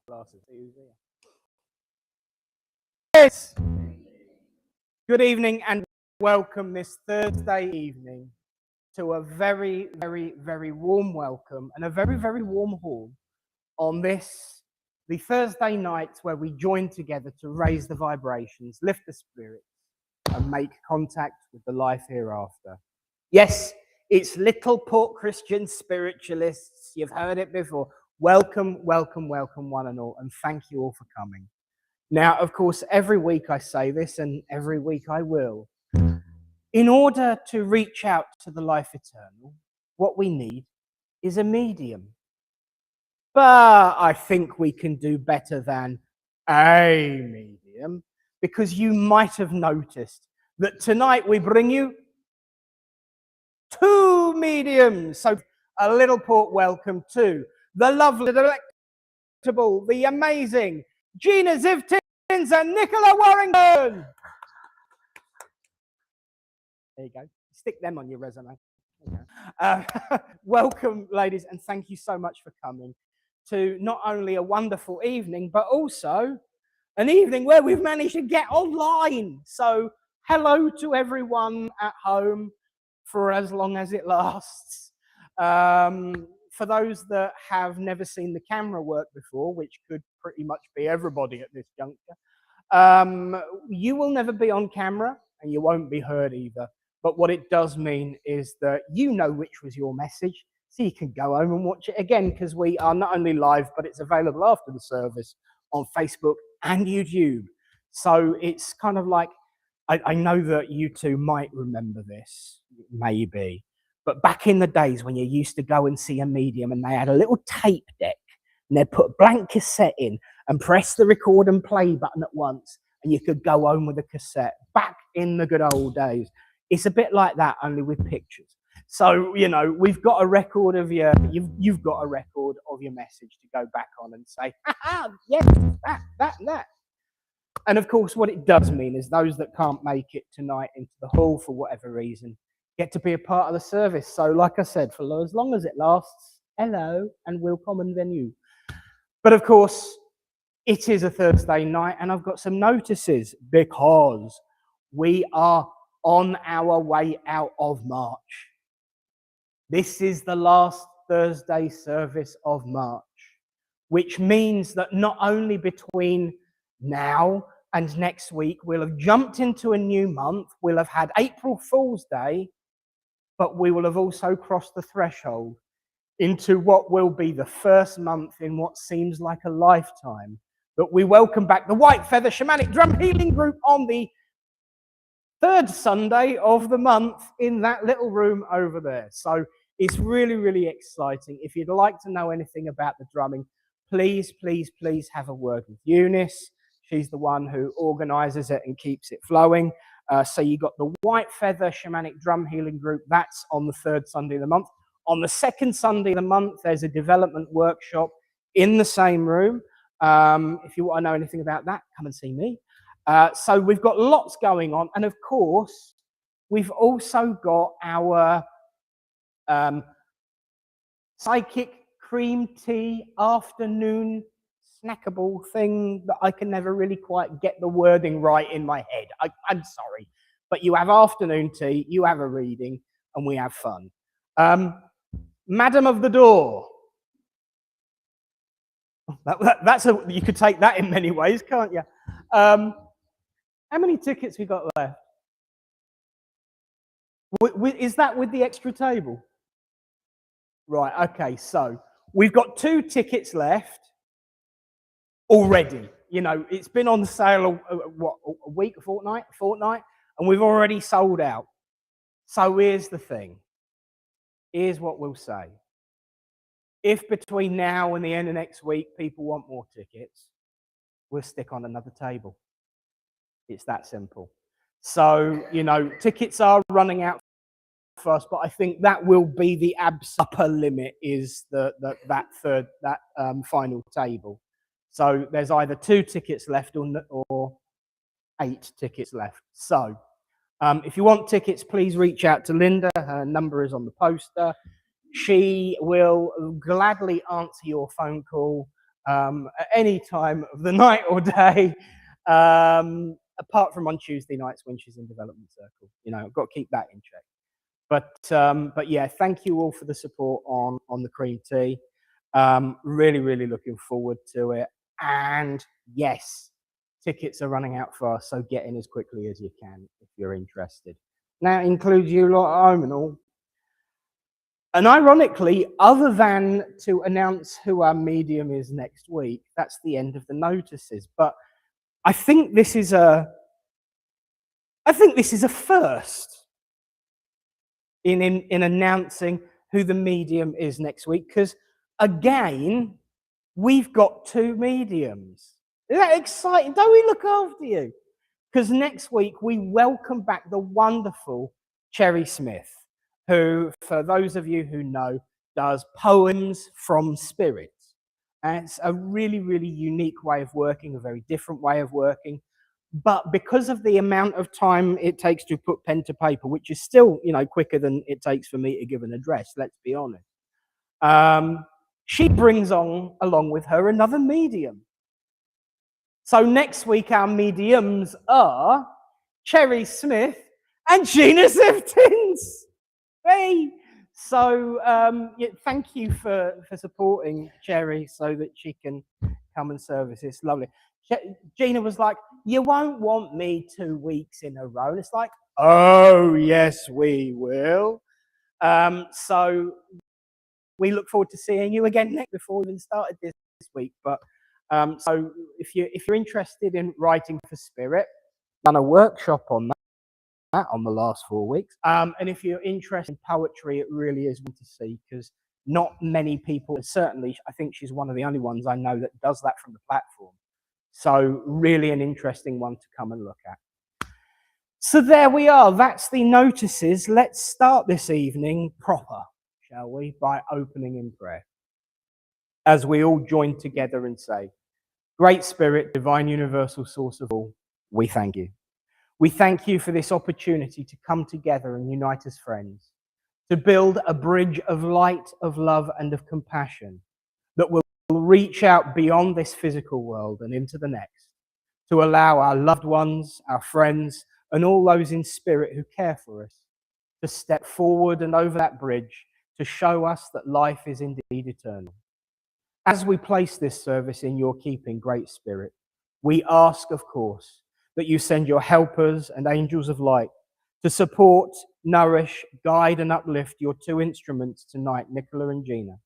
glasses. Yes. Good evening and welcome this Thursday evening to a very, very, very warm welcome and a very, very warm hall on this, the Thursday night where we join together to raise the vibrations, lift the spirits, and make contact with the life hereafter. Yes, it's Little Port Christian spiritualists. You've heard it before. Welcome, welcome, welcome, one and all, and thank you all for coming. Now, of course, every week I say this, and every week I will. In order to reach out to the life eternal, what we need is a medium. But I think we can do better than a medium, because you might have noticed that tonight we bring you two mediums. So a Little Port welcome to the lovely, the delectable, the amazing Gina Zivtins and Nicola Warrington. There you go. Stick them on your resume. Welcome, ladies, and thank you so much for coming to not only a wonderful evening, but also an evening where we've managed to get online. So hello to everyone at home for as long as it lasts. For those that have never seen the camera work before, which could pretty much be everybody at this juncture, you will never be on camera and you won't be heard either. But what it does mean is that you know which was your message, so you can go home and watch it again, because we are not only live, but it's available after the service on Facebook and YouTube. So it's kind of like, I know that you two might remember this, maybe, but back in the days when you used to go and see a medium and they had a little tape deck and they'd put a blank cassette in and press the record and play button at once and you could go home with a cassette. Back in the good old days. It's a bit like that, only with pictures. So, you know, we've got a record of you've got a record of your message to go back on and say, yes, that. And of course, what it does mean is those that can't make it tonight into the hall for whatever reason get to be a part of the service. So, like I said, for as long as it lasts, hello and welcome and venue. But of course, it is a Thursday night, and I've got some notices because we are on our way out of March. This is the last Thursday service of March, which means that not only between now and next week, we'll have jumped into a new month, we'll have had April Fool's Day, but we will have also crossed the threshold into what will be the first month in what seems like a lifetime, that we welcome back the White Feather Shamanic Drum Healing Group on the third Sunday of the month in that little room over there. So it's really, really exciting. If you'd like to know anything about the drumming, please, please, please have a word with Eunice. She's the one who organizes it and keeps it flowing. So you got the White Feather Shamanic Drum Healing Group. That's on the third Sunday of the month. On the second Sunday of the month, there's a development workshop in the same room. If you want to know anything about that, come and see me. So we've got lots going on. And of course, we've also got our psychic cream tea afternoon snackable thing that I can never really quite get the wording right in my head. I'm sorry. But you have afternoon tea, you have a reading, and we have fun. Madam of the Door. You could take that in many ways, can't you? How many tickets we got left? Is that with the extra table? Right, okay, so we've got 2 tickets left already. You know, it's been on sale, a week, a fortnight, and we've already sold out. So here's the thing. Here's what we'll say. If between now and the end of next week people want more tickets, we'll stick on another table. It's that simple. So, you know, tickets are running out fast, but I think that will be the upper limit is that final table. So there's either 2 tickets left or 8 tickets left. So if you want tickets, please reach out to Linda. Her number is on the poster. She will gladly answer your phone call at any time of the night or day, apart from on Tuesday nights when she's in development circle. I've got to keep that in check. But yeah, thank you all for the support on the cream tea. Really, really looking forward to it. And yes, tickets are running out fast, so get in as quickly as you can if you're interested. Now, it includes you lot at home and all. And ironically, other than to announce who our medium is next week, that's the end of the notices. But I think this is a first in announcing who the medium is next week, because again, we've got 2 mediums. Isn't that exciting? Don't we look after you? Because next week we welcome back the wonderful Cherry Smith, who, for those of you who know, does poems from spirit. And it's a really, really unique way of working, a very different way of working. But because of the amount of time it takes to put pen to paper, which is still, quicker than it takes for me to give an address, let's be honest, she brings along with her another medium. So next week our mediums are Cherry Smith and Gina Zivtins. Hey! So yeah, thank you for supporting Cherry so that she can come and service. It's lovely. Gina was like, you won't want me 2 weeks in a row. And it's like, oh, yes, we will. So we look forward to seeing you again next before we even started this week. But so if you're interested in writing for spirit, done a workshop on that on the last 4 weeks. And if you're interested in poetry, it really is one to see, because not many people, certainly I think she's one of the only ones I know that does that from the platform. So really an interesting one to come and look at. So there we are. That's the notices. Let's start this evening proper, shall we, by opening in prayer. As we all join together and say, Great Spirit, divine universal source of all, we thank you. We thank you for this opportunity to come together and unite as friends, to build a bridge of light, of love, and of compassion that will reach out beyond this physical world and into the next, to allow our loved ones, our friends, and all those in spirit who care for us to step forward and over that bridge to show us that life is indeed eternal. As we place this service in your keeping, Great Spirit, we ask, of course, that you send your helpers and angels of light to support, nourish, guide, and uplift your 2 instruments tonight, Nicola and Gina.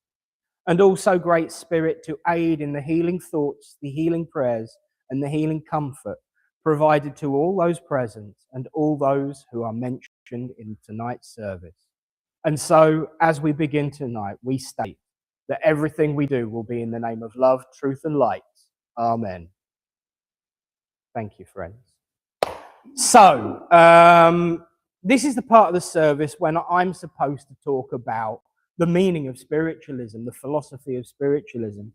And also, Great Spirit, to aid in the healing thoughts, the healing prayers, and the healing comfort provided to all those present and all those who are mentioned in tonight's service. And so, as we begin tonight, we state that everything we do will be in the name of love, truth, and light. Amen. Thank you, friends. So, this is the part of the service when I'm supposed to talk about the meaning of spiritualism, the philosophy of spiritualism.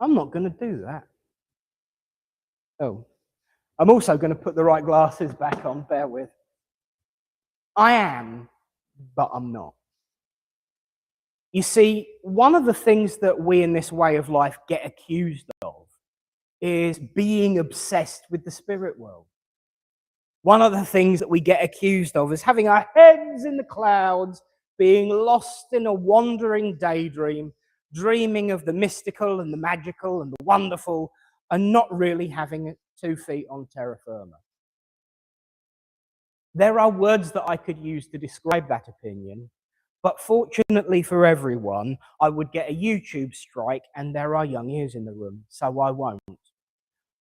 I'm not going to do that. Oh, I'm also going to put the right glasses back on, bear with. I am, but I'm not. You see, one of the things that we in this way of life get accused of is being obsessed with the spirit world. One of the things that we get accused of is having our heads in the clouds, being lost in a wandering daydream, dreaming of the mystical and the magical and the wonderful, and not really having 2 feet on terra firma. There are words that I could use to describe that opinion, but fortunately for everyone, I would get a YouTube strike, and there are young ears in the room, so I won't.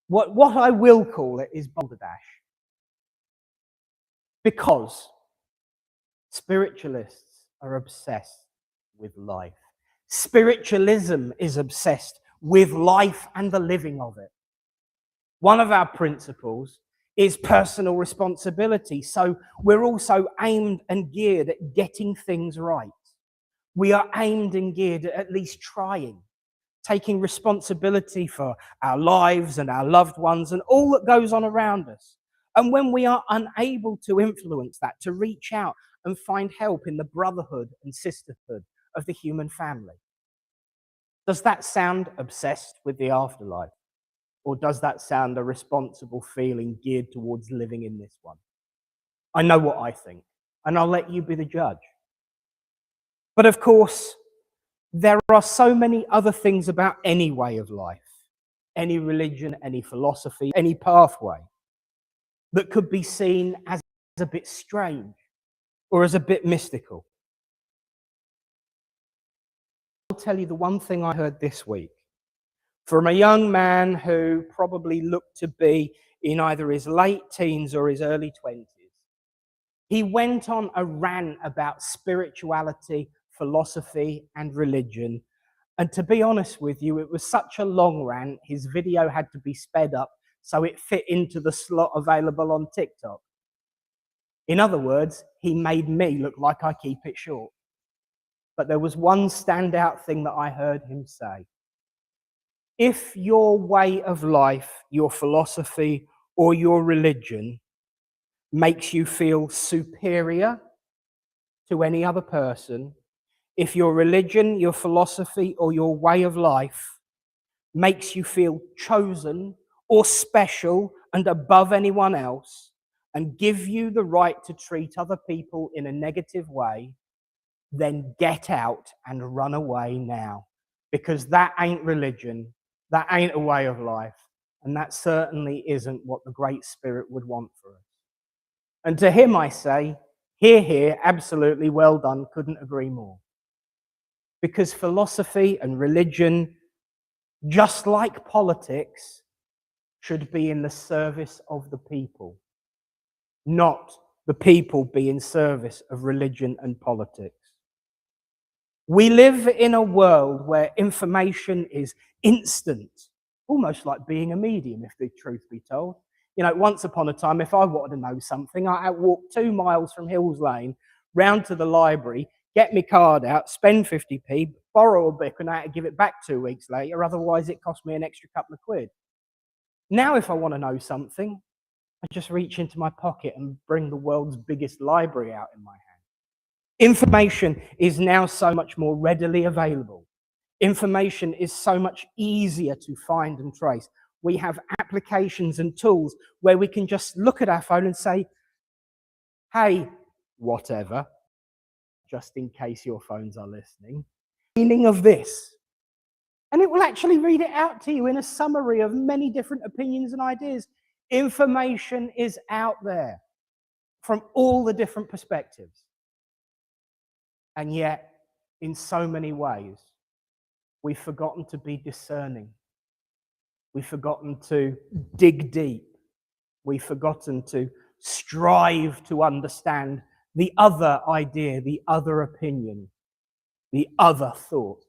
What I will call it is balderdash. Because spiritualists are obsessed with life. Spiritualism is obsessed with life and the living of it. One of our principles is personal responsibility. So we're also aimed and geared at getting things right. We are aimed and geared at least trying, taking responsibility for our lives and our loved ones and all that goes on around us. And when we are unable to influence that, to reach out and find help in the brotherhood and sisterhood of the human family. Does that sound obsessed with the afterlife? Or does that sound a responsible feeling geared towards living in this one? I know what I think, and I'll let you be the judge. But of course, there are so many other things about any way of life, any religion, any philosophy, any pathway, that could be seen as a bit strange or as a bit mystical. I'll tell you the one thing I heard this week from a young man who probably looked to be in either his late teens or his early 20s. He went on a rant about spirituality, philosophy, and religion. And to be honest with you, it was such a long rant, his video had to be sped up so it fit into the slot available on TikTok. In other words, he made me look like I keep it short. But there was one standout thing that I heard him say. If your way of life, your philosophy, or your religion makes you feel superior to any other person, if your religion, your philosophy, or your way of life makes you feel chosen or special and above anyone else, and give you the right to treat other people in a negative way, then get out and run away now. Because that ain't religion, that ain't a way of life, and that certainly isn't what the Great Spirit would want for us. And to him I say, hear, hear, absolutely well done, couldn't agree more. Because philosophy and religion, just like politics, should be in the service of the people, not the people be in service of religion and politics. We live in a world where information is instant, almost like being a medium, if the truth be told. You know, once upon a time, if I wanted to know something, I walk 2 miles from Hills Lane, round to the library, get my card out, spend 50p, borrow a book, and I had to give it back 2 weeks later, otherwise it cost me an extra couple of quid. Now, if I want to know something, I just reach into my pocket and bring the world's biggest library out in my hand. Information is now so much more readily available. Information is so much easier to find and trace. We have applications and tools where we can just look at our phone and say, hey, whatever, just in case your phones are listening, meaning of this. And it will actually read it out to you in a summary of many different opinions and ideas. Information is out there from all the different perspectives. And yet, in so many ways, we've forgotten to be discerning. We've forgotten to dig deep. We've forgotten to strive to understand the other idea, the other opinion, the other thought.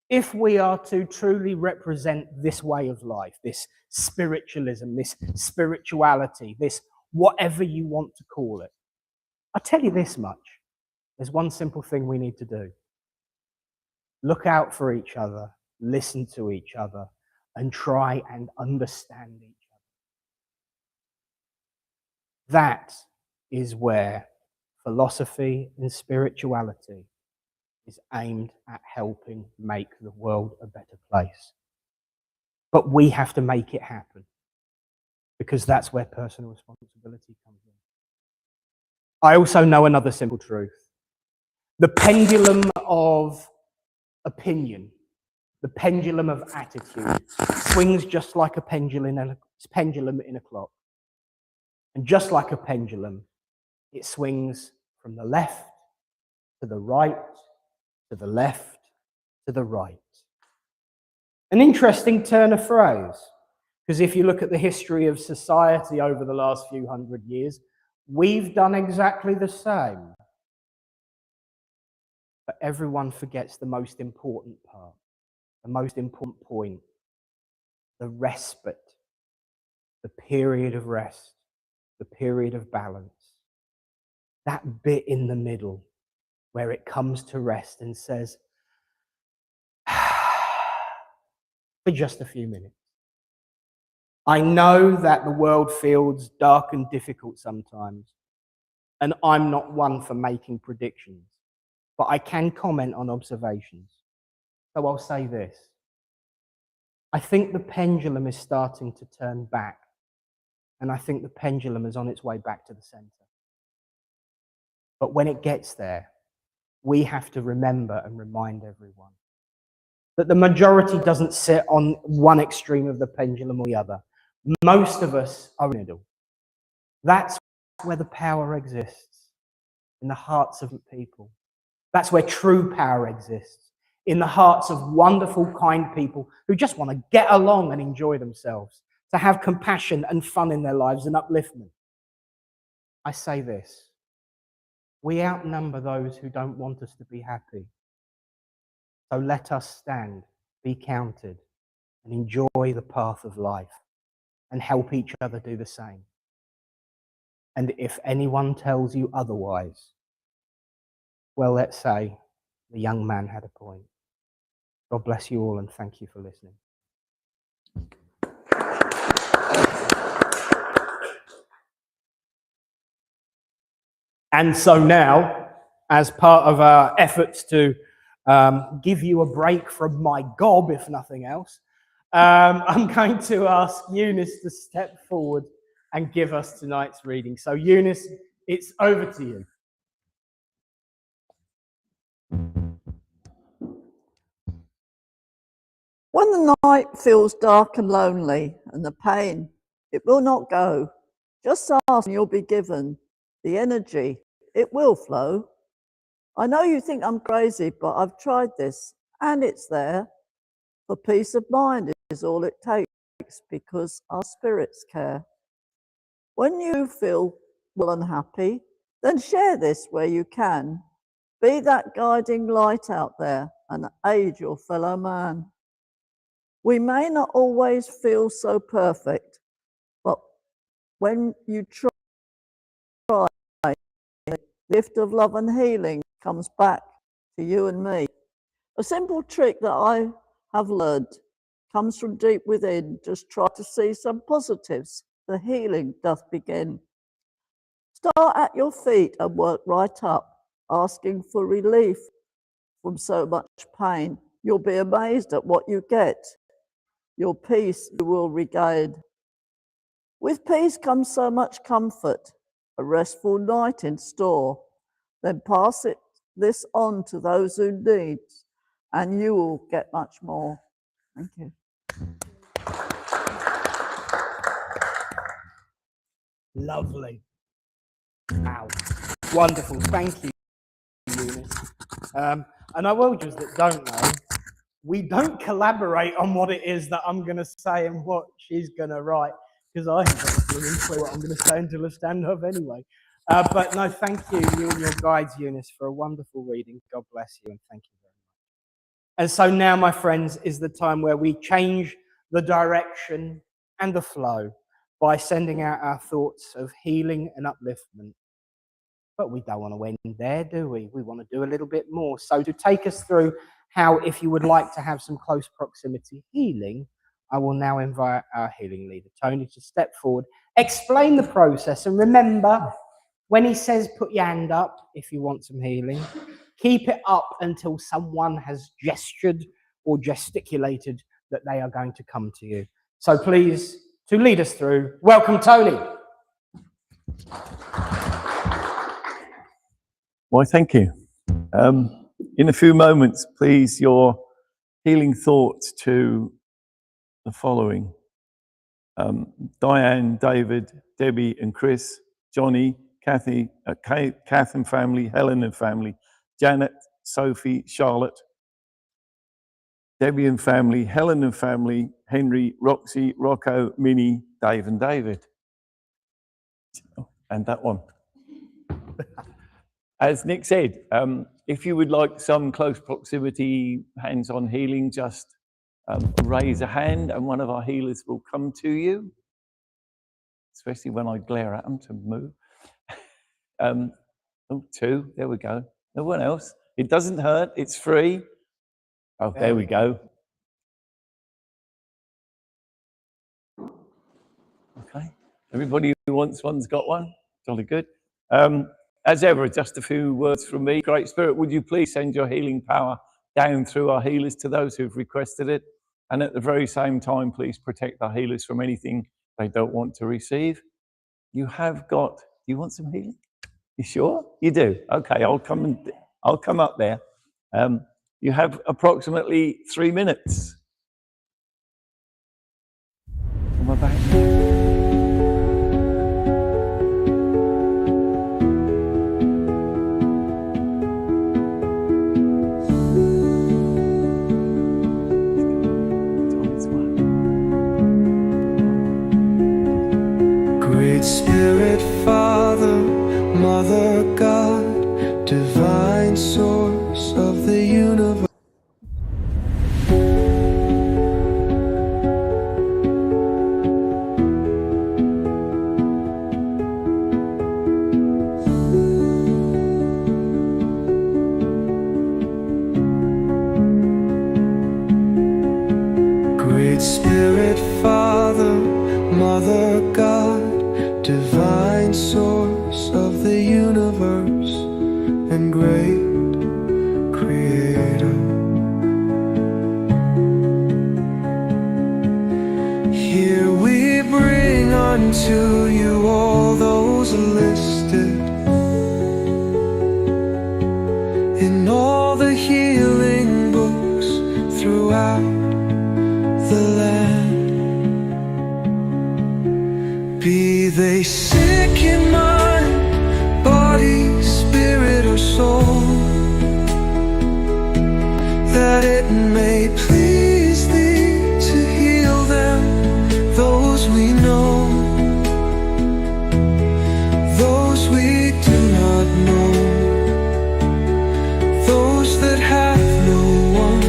If we are to truly represent this way of life, this spiritualism, this spirituality, this whatever you want to call it, I'll tell you this much. There's one simple thing we need to do. Look out for each other, listen to each other, and try and understand each other. That is where philosophy and spirituality is aimed at helping make the world a better place. But we have to make it happen, because that's where personal responsibility comes in. I also know another simple truth. The pendulum of opinion, the pendulum of attitude, swings just like a pendulum in a clock. And just like a pendulum, it swings from the left to the right, to the left, to the right. An interesting turn of phrase, because if you look at the history of society over the last few hundred years, we've done exactly the same. But everyone forgets the most important part, the most important point, the respite, the period of rest, the period of balance. That bit in the middle where it comes to rest and says, for just a few minutes. I know that the world feels dark and difficult sometimes, and I'm not one for making predictions. but I can comment on observations. So I'll say this. I think the pendulum is starting to turn back, and I think the pendulum is on its way back to the center. But when it gets there, we have to remember and remind everyone that the majority doesn't sit on one extreme of the pendulum or the other. Most of us are in the middle. That's where the power exists, in the hearts of people. That's where true power exists, in the hearts of wonderful, kind people who just want to get along and enjoy themselves, to have compassion and fun in their lives and upliftment. I say this, we outnumber those who don't want us to be happy. So let us stand, be counted, and enjoy the path of life and help each other do the same. And if anyone tells you otherwise, well, let's say the young man had a point. God bless you all and thank you for listening. And so now, as part of our efforts to give you a break from my gob, if nothing else, I'm going to ask Eunice to step forward and give us tonight's reading. So Eunice, it's over to you. When the night feels dark and lonely and the pain, it will not go. Just ask and you'll be given the energy. It will flow. I know you think I'm crazy, but I've tried this and it's there. For peace of mind is all it takes because our spirits care. When you feel well and happy, then share this where you can. Be that guiding light out there and aid your fellow man. We may not always feel so perfect, but when you try, the gift of love and healing comes back to you and me. A simple trick that I have learned comes from deep within. Just try to see some positives. The healing doth begin. Start at your feet and work right up, asking for relief from so much pain. You'll be amazed at what you get. Your peace you will regain. With peace comes so much comfort, a restful night in store. Then pass this on to those who need, and you will get much more. Thank you. Lovely. Wow. Wonderful. Thank you, Eunice. And I will just that don't know, we don't collaborate on what it is that I'm going to say and what she's going to write, because I haven't got a blooming clue what I'm going to say until I stand up anyway. But no, thank you and your guides, Eunice, for a wonderful reading. God bless you and thank you very much. And so now, my friends, is the time where we change the direction and the flow by sending out our thoughts of healing and upliftment. But we don't want to end there, do we? We want to do a little bit more. So to take us through how, if you would like to have some close proximity healing, I will now invite our healing leader, Tony, to step forward, explain the process, and remember, when he says put your hand up if you want some healing, keep it up until someone has gestured or gesticulated that they are going to come to you. So please, to lead us through, welcome Tony. Why, thank you. In a few moments, please, your healing thoughts to the following. Diane, David, Debbie and Chris, Johnny, Kathy, Kath and family, Helen and family, Janet, Sophie, Charlotte, Debbie and family, Helen and family, Henry, Roxy, Rocco, Minnie, Dave and David. And that one. As Nick said, if you would like some close proximity, hands-on healing, just raise a hand and one of our healers will come to you, especially when I glare at them to move. Oh, two, there we go. No one else. It doesn't hurt, it's free. Oh, there we go. Okay, everybody who wants one's got one. Jolly good. as ever, just a few words from me. Great Spirit, would you please send your healing power down through our healers to those who've requested it? And at the very same time, please protect our healers from anything they don't want to receive. You have got, do you want some healing? You sure? You do? Okay, I'll come up there. You have approximately 3 minutes. Am I back? Great Spirit, Father, Mother, God, divine source of the universe. Great Spirit, Father, Mother, God, divine source of the universe and great Creator. Here we bring unto you all those listed in all the healing books throughout the land. Be they sick in mind, body, spirit, or soul, that it may please thee to heal them, those we know, those we do not know, those that have no one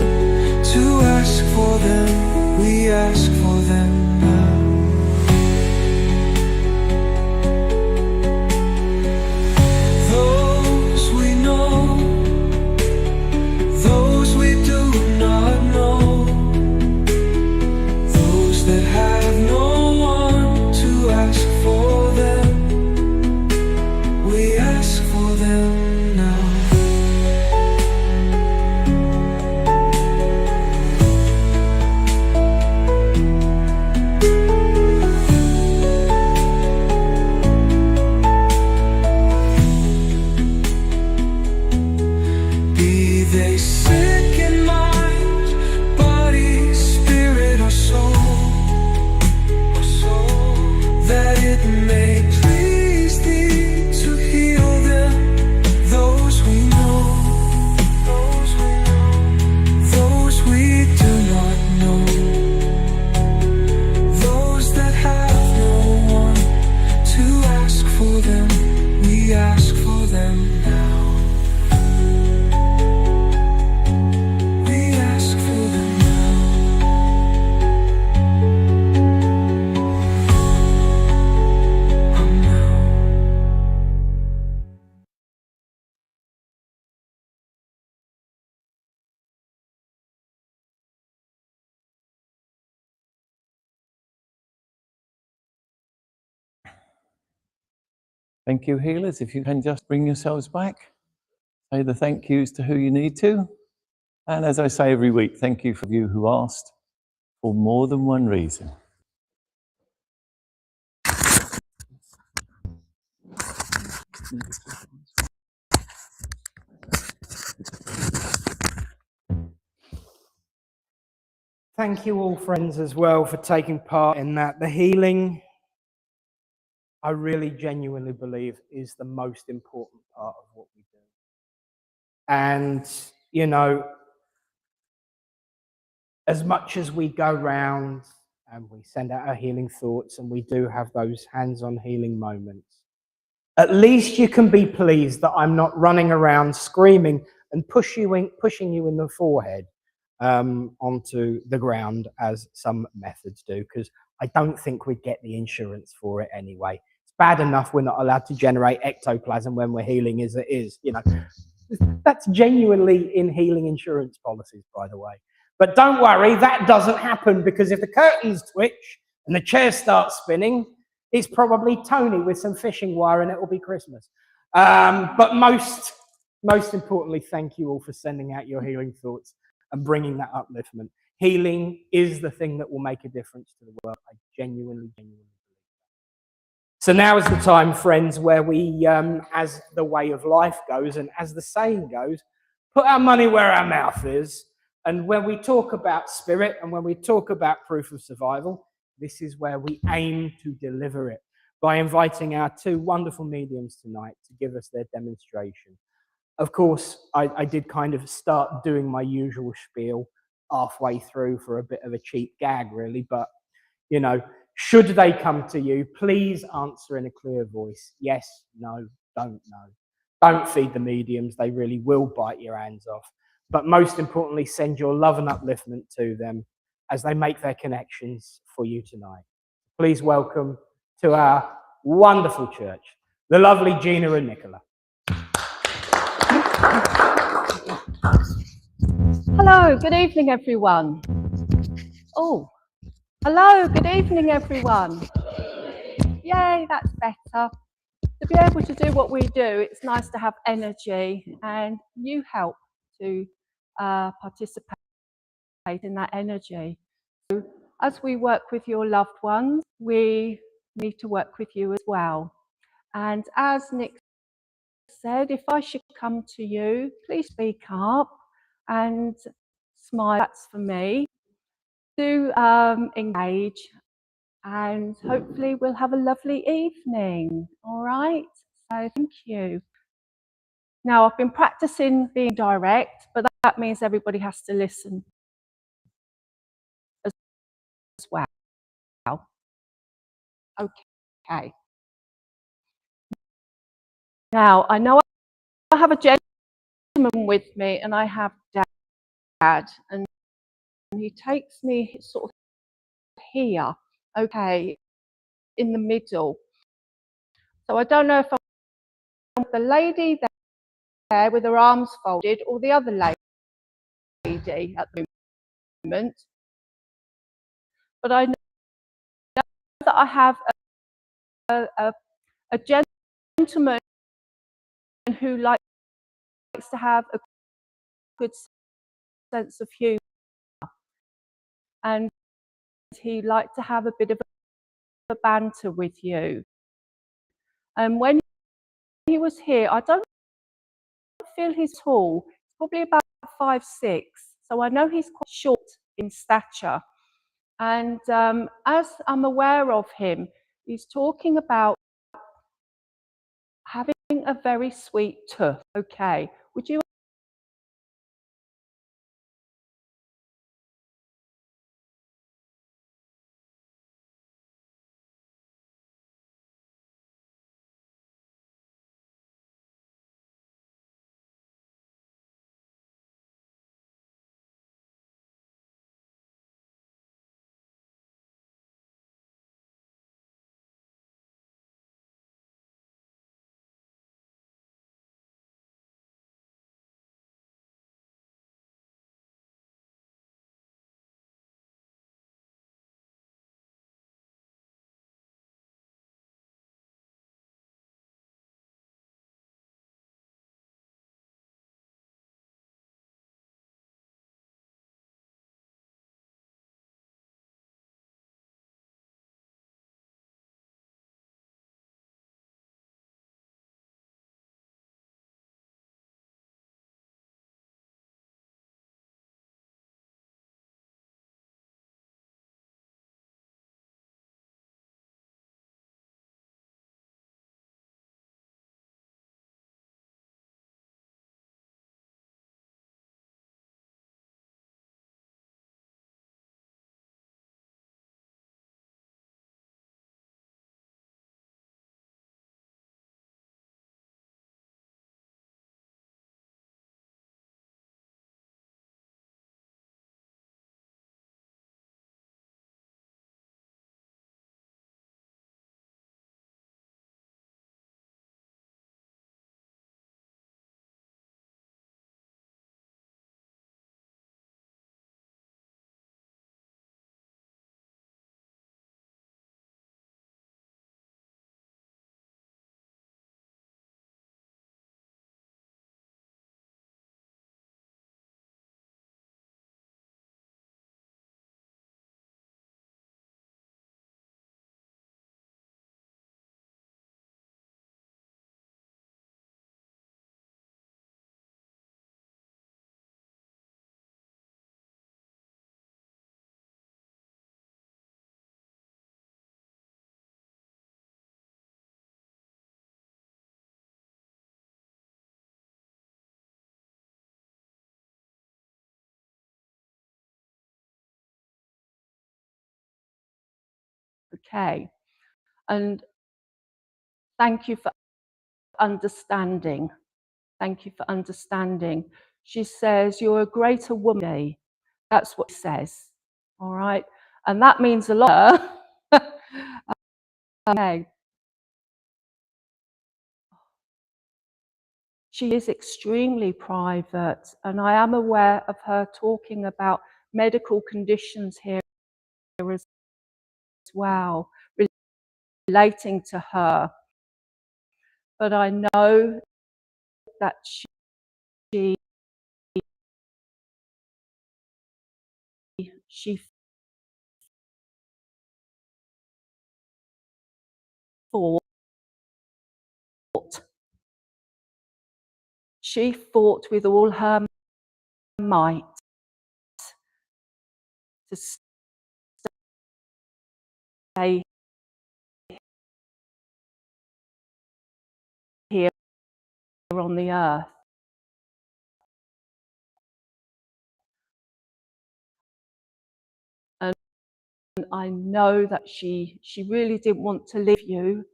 to ask for them, we ask for them now. Those we know, those we do not know, those that have no one to ask for them, we ask for them now. Be they sick in mind, body, spirit, or soul, that it may please thee to heal them, those we know, those we do not know, those that have no one to ask for them, we ask for them now. We ask for them now. Thank you, healers. If you can just bring yourselves back, say the thank yous to who you need to. And as I say every week, thank you for you who asked for more than one reason. Thank you all, friends, as well, for taking part in that. The healing, I really genuinely believe, is the most important part of what we do. And, you know, as much as we go round and we send out our healing thoughts and we do have those hands-on healing moments, at least you can be pleased that I'm not running around screaming and pushing you in the forehead onto the ground as some methods do, because I don't think we'd get the insurance for it anyway. It's bad enough we're not allowed to generate ectoplasm when we're healing as it is, you know. That's genuinely in healing insurance policies, by the way. But don't worry, that doesn't happen, because if the curtains twitch and the chair starts spinning, it's probably Tony with some fishing wire and it will be Christmas. But most importantly, thank you all for sending out your healing thoughts and bringing that upliftment. Healing is the thing that will make a difference to the world. I genuinely believe. So now is the time, friends, where we, as the way of life goes and as the saying goes, put our money where our mouth is. And when we talk about spirit and when we talk about proof of survival, this is where we aim to deliver it by inviting our two wonderful mediums tonight to give us their demonstration. Of course, I did kind of start doing my usual spiel halfway through for a bit of a cheap gag, really. But, you know, should they come to you, please answer in a clear voice. Yes, no, don't know. Don't feed the mediums. They really will bite your hands off. But most importantly, send your love and upliftment to them as they make their connections for you tonight. Please welcome to our wonderful church, the lovely Gina and Nicola. Hello, good evening, everyone. Oh, hello, good evening, everyone. Yay, that's better. To be able to do what we do, it's nice to have energy, and you help to participate in that energy. So as we work with your loved ones, we need to work with you as well. And as Nick said, if I should come to you, please speak up and smile. That's for me. Do engage, and hopefully we'll have a lovely evening. All right, so thank you. Now, I've been practicing being direct, but that means everybody has to listen as well. Okay. Now, I know I have a gentleman with me, and I have Dad, and he takes me sort of here, okay, in the middle. So I don't know if I'm the lady there with her arms folded or the other lady at the moment. But I know that I have a gentleman who likes to have a good sense of humour, and he liked to have a bit of a banter with you. And when he was here, I don't feel he's tall. He's probably about 5'6", so I know he's quite short in stature. And as I'm aware of him, he's talking about having a very sweet tooth. Okay, would you Okay. And thank you for understanding. Thank you for understanding. She says, you're a greater woman. That's what she says. All right. And that means a lot. Okay. She is extremely private, and I am aware of her talking about medical conditions here as well, relating to her. But I know that she fought. She fought with all her might to stay here on the earth. And I know that she really didn't want to leave you.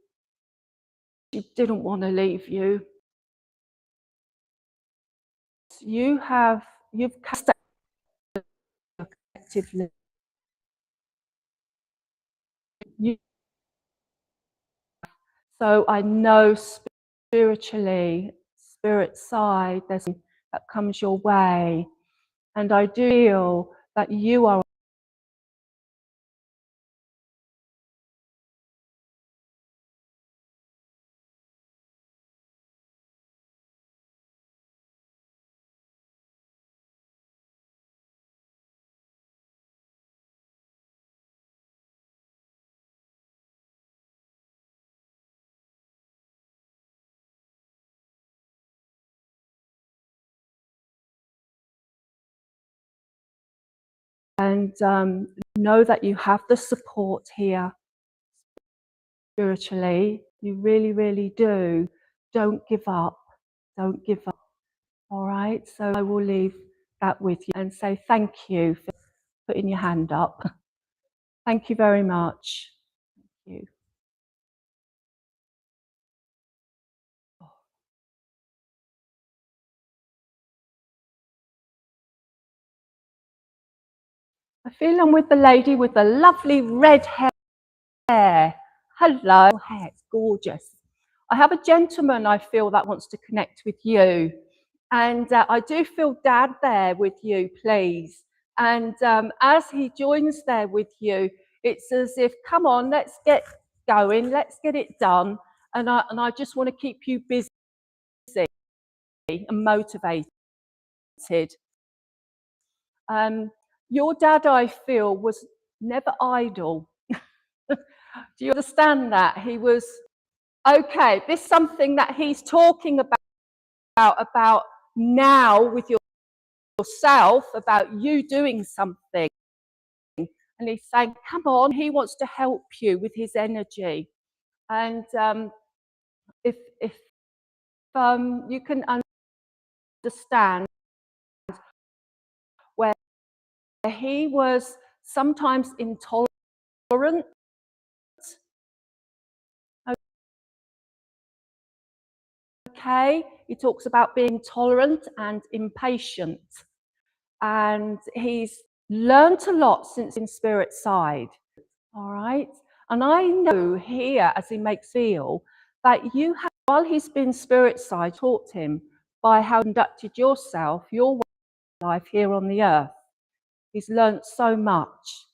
She didn't want to leave you. You've collectively. So I know spiritually, spirit side, there's that comes your way, and I do feel that you are and know that you have the support here spiritually. You really, really do. Don't give up. Don't give up. All right. So I will leave that with you and say thank you for putting your hand up. Thank you very much. Thank you. I feel I'm with the lady with the lovely red hair. Hello. Hair, it's gorgeous. I have a gentleman I feel that wants to connect with you. And I do feel Dad there with you, please. And as he joins there with you, it's as if, come on, let's get going, let's get it done. And I just want to keep you busy and motivated. Your dad, I feel, was never idle. Do you understand that? He was, okay, this is something that he's talking about now with yourself, about you doing something. And he's saying, come on, he wants to help you with his energy. And if you can understand where he was sometimes intolerant. Okay, he talks about being tolerant and impatient. And he's learned a lot since in spirit side. All right. And I know here, as he makes feel, that you have, while he's been spirit side, taught him by how you conducted yourself, your life here on the earth. He's learnt so much.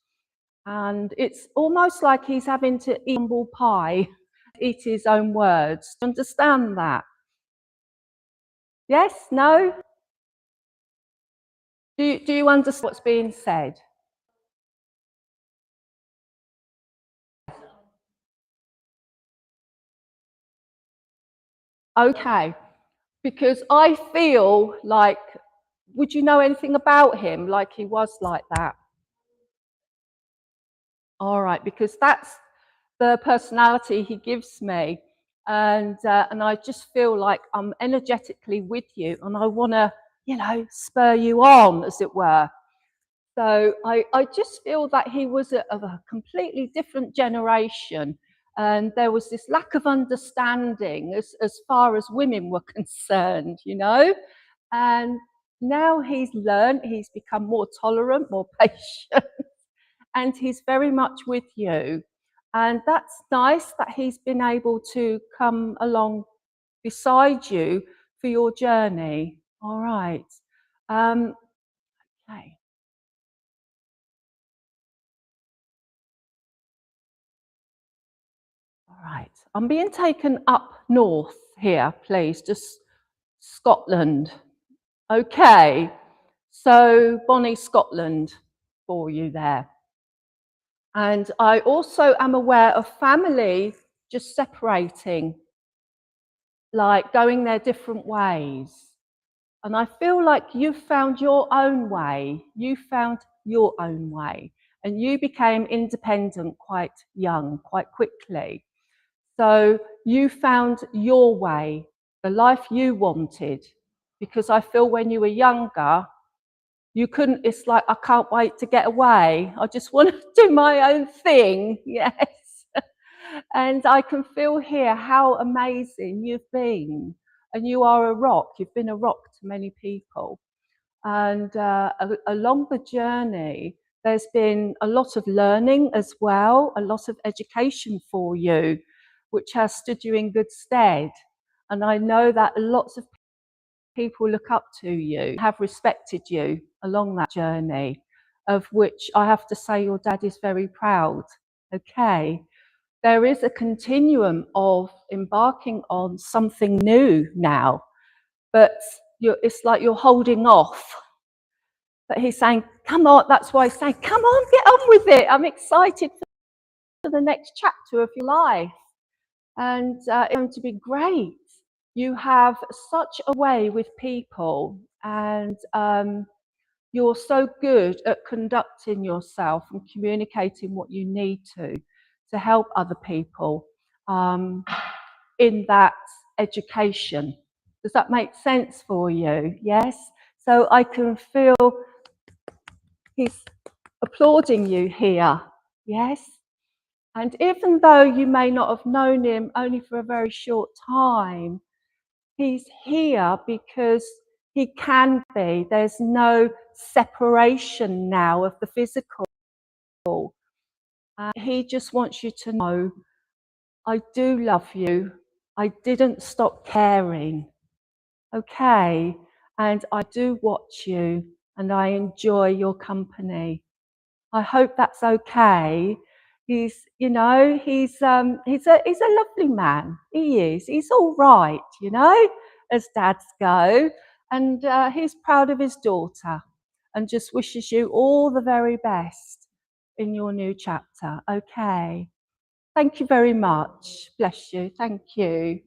And it's almost like he's having to eat humble pie, eat his own words. Do you understand that? Yes? No? Do you understand what's being said? Okay. Because I feel like, would you know anything about him, like he was like that? All right, because that's the personality he gives me. And I just feel like I'm energetically with you, and I want to, spur you on, as it were. So I just feel that he was of a completely different generation. And there was this lack of understanding as far as women were concerned, you know. And now he's learned, he's become more tolerant, more patient, and he's very much with you. And that's nice that he's been able to come along beside you for your journey. All right. Okay. All right. I'm being taken up north here, please, just Scotland. Okay. So Bonnie, Scotland for you there. And I also am aware of family just separating, like going their different ways. And I feel like you found your own way. You found your own way. And you became independent quite young, quite quickly. So you found your way, the life you wanted. Because I feel when you were younger, you couldn't, it's like, I can't wait to get away. I just want to do my own thing. Yes. And I can feel here how amazing you've been. And you are a rock. You've been a rock to many people. And along the journey, there's been a lot of learning as well, a lot of education for you, which has stood you in good stead. And I know that lots of people look up to you, have respected you along that journey, of which I have to say your dad is very proud. Okay. There is a continuum of embarking on something new now, but it's like you're holding off. But he's saying, come on, that's why he's saying, come on, get on with it. I'm excited for the next chapter of your life. And it's going to be great. You have such a way with people, and you're so good at conducting yourself and communicating what you need to help other people in that education. Does that make sense for you? Yes? So I can feel he's applauding you here. Yes? And even though you may not have known him only for a very short time, he's here because he can be. There's no separation now of the physical. He just wants you to know, I do love you. I didn't stop caring. Okay? And I do watch you and I enjoy your company. I hope that's okay. He's a lovely man. He is. He's all right, you know, as dads go. And he's proud of his daughter and just wishes you all the very best in your new chapter. Okay. Thank you very much. Bless you. Thank you.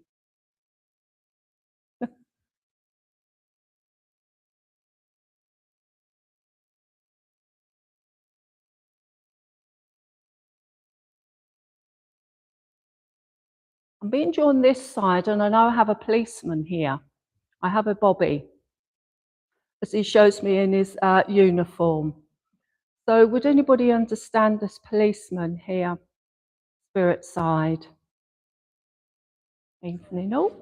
I'm being drawn this side, and I know I have a policeman here. I have a Bobby, as he shows me in his uniform. So would anybody understand this policeman here, spirit side? Evening, all.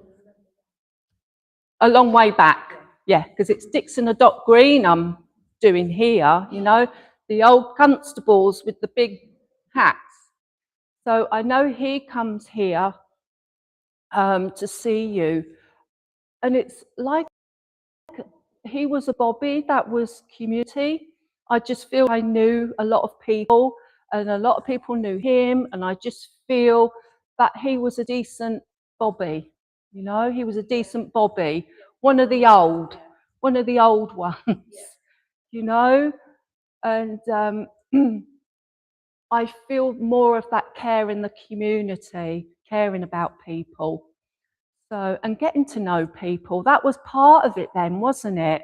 A long way back, yeah, because it's Dixon and Doc Green I'm doing here, you know, the old constables with the big hats. So I know he comes here to see you, and it's like he was a Bobby that was community. I just feel I knew a lot of people, and a lot of people knew him, and I just feel that he was a decent Bobby. You know, he was a decent Bobby, one of the old ones, you know, and I feel more of that care in the community, caring about people. So, and getting to know people, that was part of it then, wasn't it?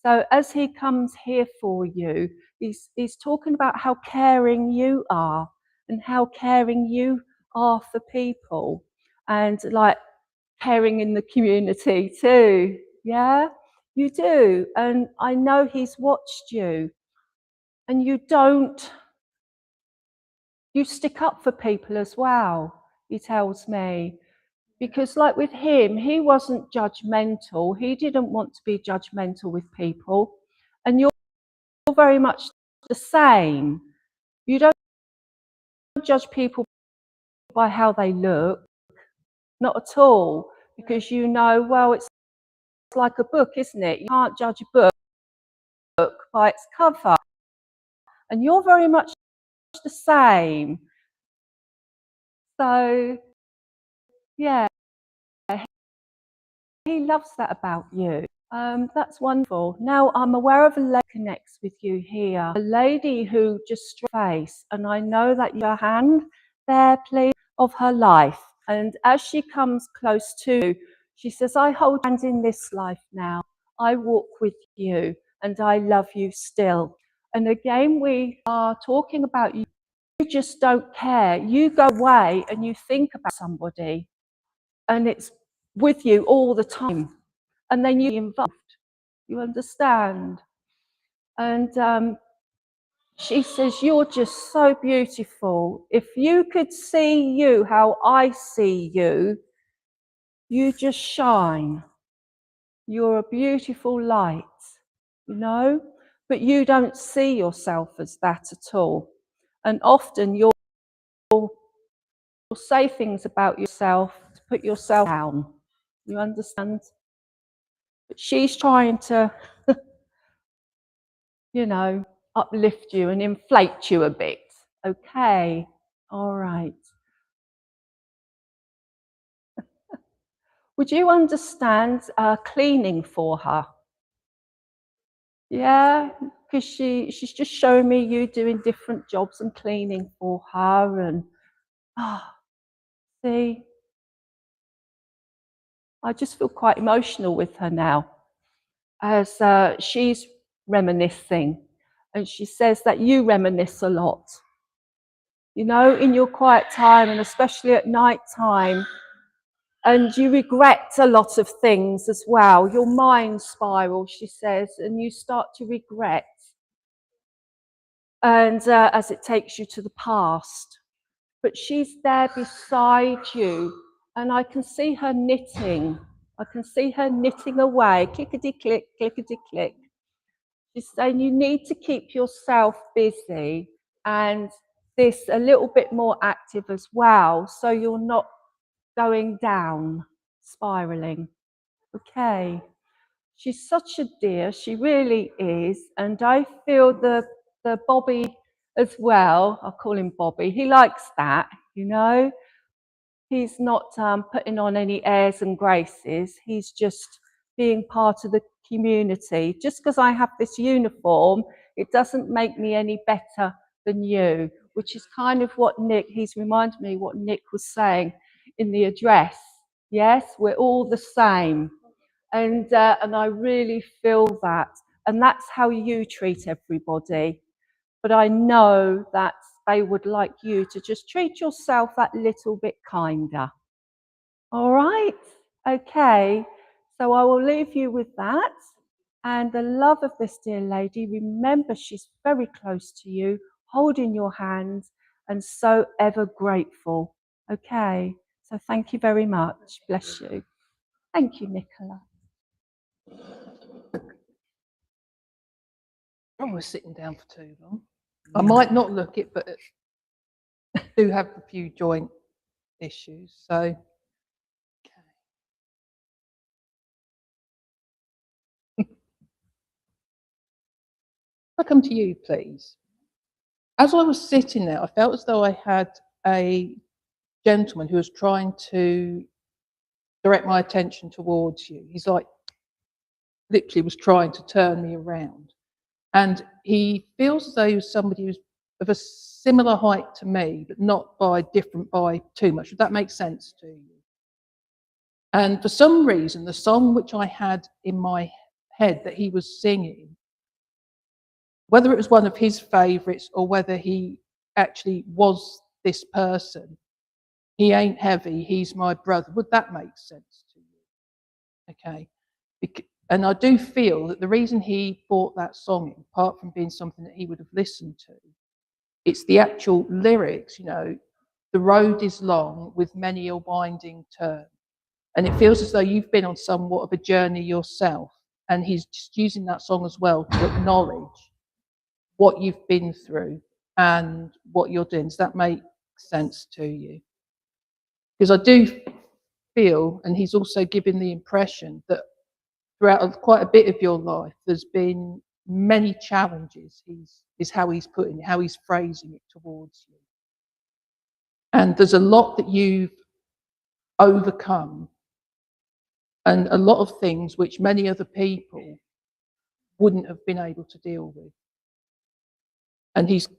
So as he comes here for you, he's talking about how caring you are and how caring you are for people, and like caring in the community too. Yeah, you do. And I know he's watched you and you stick up for people as well, he tells me. Because like with him, he wasn't judgmental. He didn't want to be judgmental with people. And you're very much the same. You don't judge people by how they look, not at all, because you know, well, it's like a book, isn't it? You can't judge a book by its cover. And you're very much the same. So, yeah, he loves that about you. That's wonderful. Now, I'm aware of a lady who connects with you here, a lady who just face, and I know that your hand there, please, of her life. And as she comes close to you, she says, I hold hands in this life now. I walk with you, and I love you still. And again, we are talking about you. You just don't care. You go away and you think about somebody, and it's with you all the time. And then you're involved. You understand? And she says, you're just so beautiful. If you could see you how I see you, you just shine. You're a beautiful light, you know? But you don't see yourself as that at all. And often you'll say things about yourself to put yourself down. You understand? But she's trying to, you know, uplift you and inflate you a bit. Okay, all right. Would you understand cleaning for her? Yeah, because she's just showing me you doing different jobs and cleaning for her, and see, I just feel quite emotional with her now, as she's reminiscing, and she says that you reminisce a lot. You know, in your quiet time, and especially at night time, and you regret a lot of things as well. Your mind spirals, she says, and you start to regret. And as it takes you to the past. But she's there beside you, and I can see her knitting. I can see her knitting away, clickety-click, clickety-click. She's saying you need to keep yourself busy and this a little bit more active as well, so you're not going down, spiraling. Okay. She's such a dear, she really is. And I feel the Bobby as well, I'll call him Bobby, he likes that, you know. He's not putting on any airs and graces, he's just being part of the community. Just because I have this uniform, it doesn't make me any better than you, which is kind of what he's reminded me what Nick was saying in the address. Yes, we're all the same. And I really feel that. And that's how you treat everybody. But I know that they would like you to just treat yourself that little bit kinder. All right? Okay. So I will leave you with that. And the love of this dear lady, remember she's very close to you, holding your hand, and so ever grateful. Okay. So thank you very much. Bless you. Thank you, Nicola. I was sitting down for too long. I might not look it, but I do have a few joint issues. So, okay. I'll come to you, please. As I was sitting there, I felt as though I had a gentleman who was trying to direct my attention towards you. He's like, literally was trying to turn me around. And he feels as though he was somebody who's of a similar height to me, but not different by too much. Would that make sense to you? And for some reason, the song which I had in my head that he was singing, whether it was one of his favourites or whether he actually was this person, he ain't heavy, he's my brother. Would that make sense to you? Okay. And I do feel that the reason he brought that song in, apart from being something that he would have listened to, it's the actual lyrics, you know, the road is long with many a winding turn. And it feels as though you've been on somewhat of a journey yourself. And he's just using that song as well to acknowledge what you've been through and what you're doing. Does that make sense to you? Because I do feel, and he's also giving the impression that throughout quite a bit of your life, there's been many challenges, is how he's putting it, how he's phrasing it towards you. And there's a lot that you've overcome, and a lot of things which many other people wouldn't have been able to deal with. And he's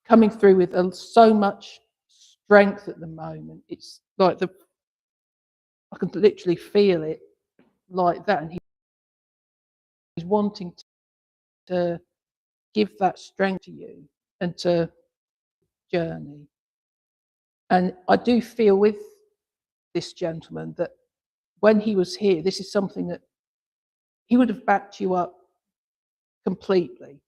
coming through with so much strength at the moment. It's like I can literally feel it like that. And he's wanting to give that strength to you and to journey. And I do feel with this gentleman that when he was here, this is something that he would have backed you up completely.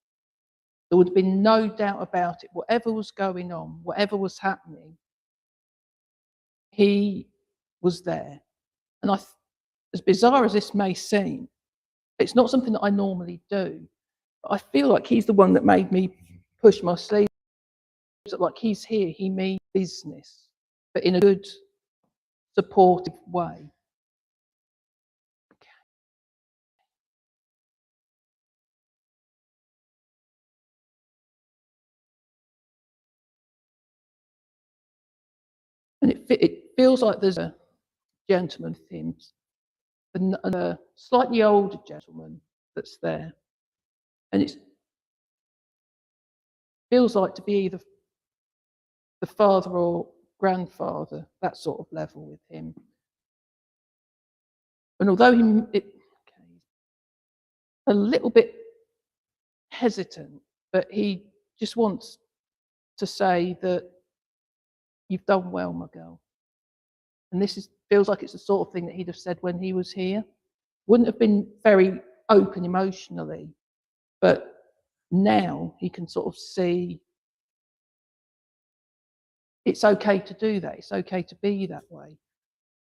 There would have been no doubt about it. Whatever was going on, whatever was happening, he was there. And as bizarre as this may seem, it's not something that I normally do. But I feel like he's the one that made me push my sleeves up. Like he's here, he means business, but in a good, supportive way. And it feels like there's a gentleman theme, and a slightly older gentleman that's there. And it feels like to be either the father or grandfather, that sort of level with him. And although he's a little bit hesitant, but he just wants to say that you've done well, my girl. And this feels like it's the sort of thing that he'd have said when he was here. Wouldn't have been very open emotionally, but now he can sort of see it's okay to do that. It's okay to be that way.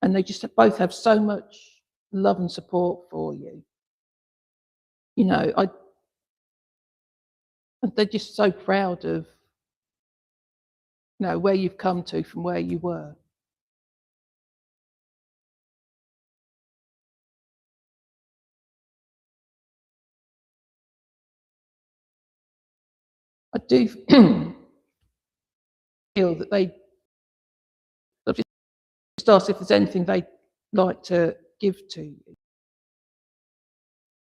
And they just both have so much love and support for you. You know, and they're just so proud of, you know, where you've come to from where you were. I do feel that they just ask if there's anything they'd like to give to you.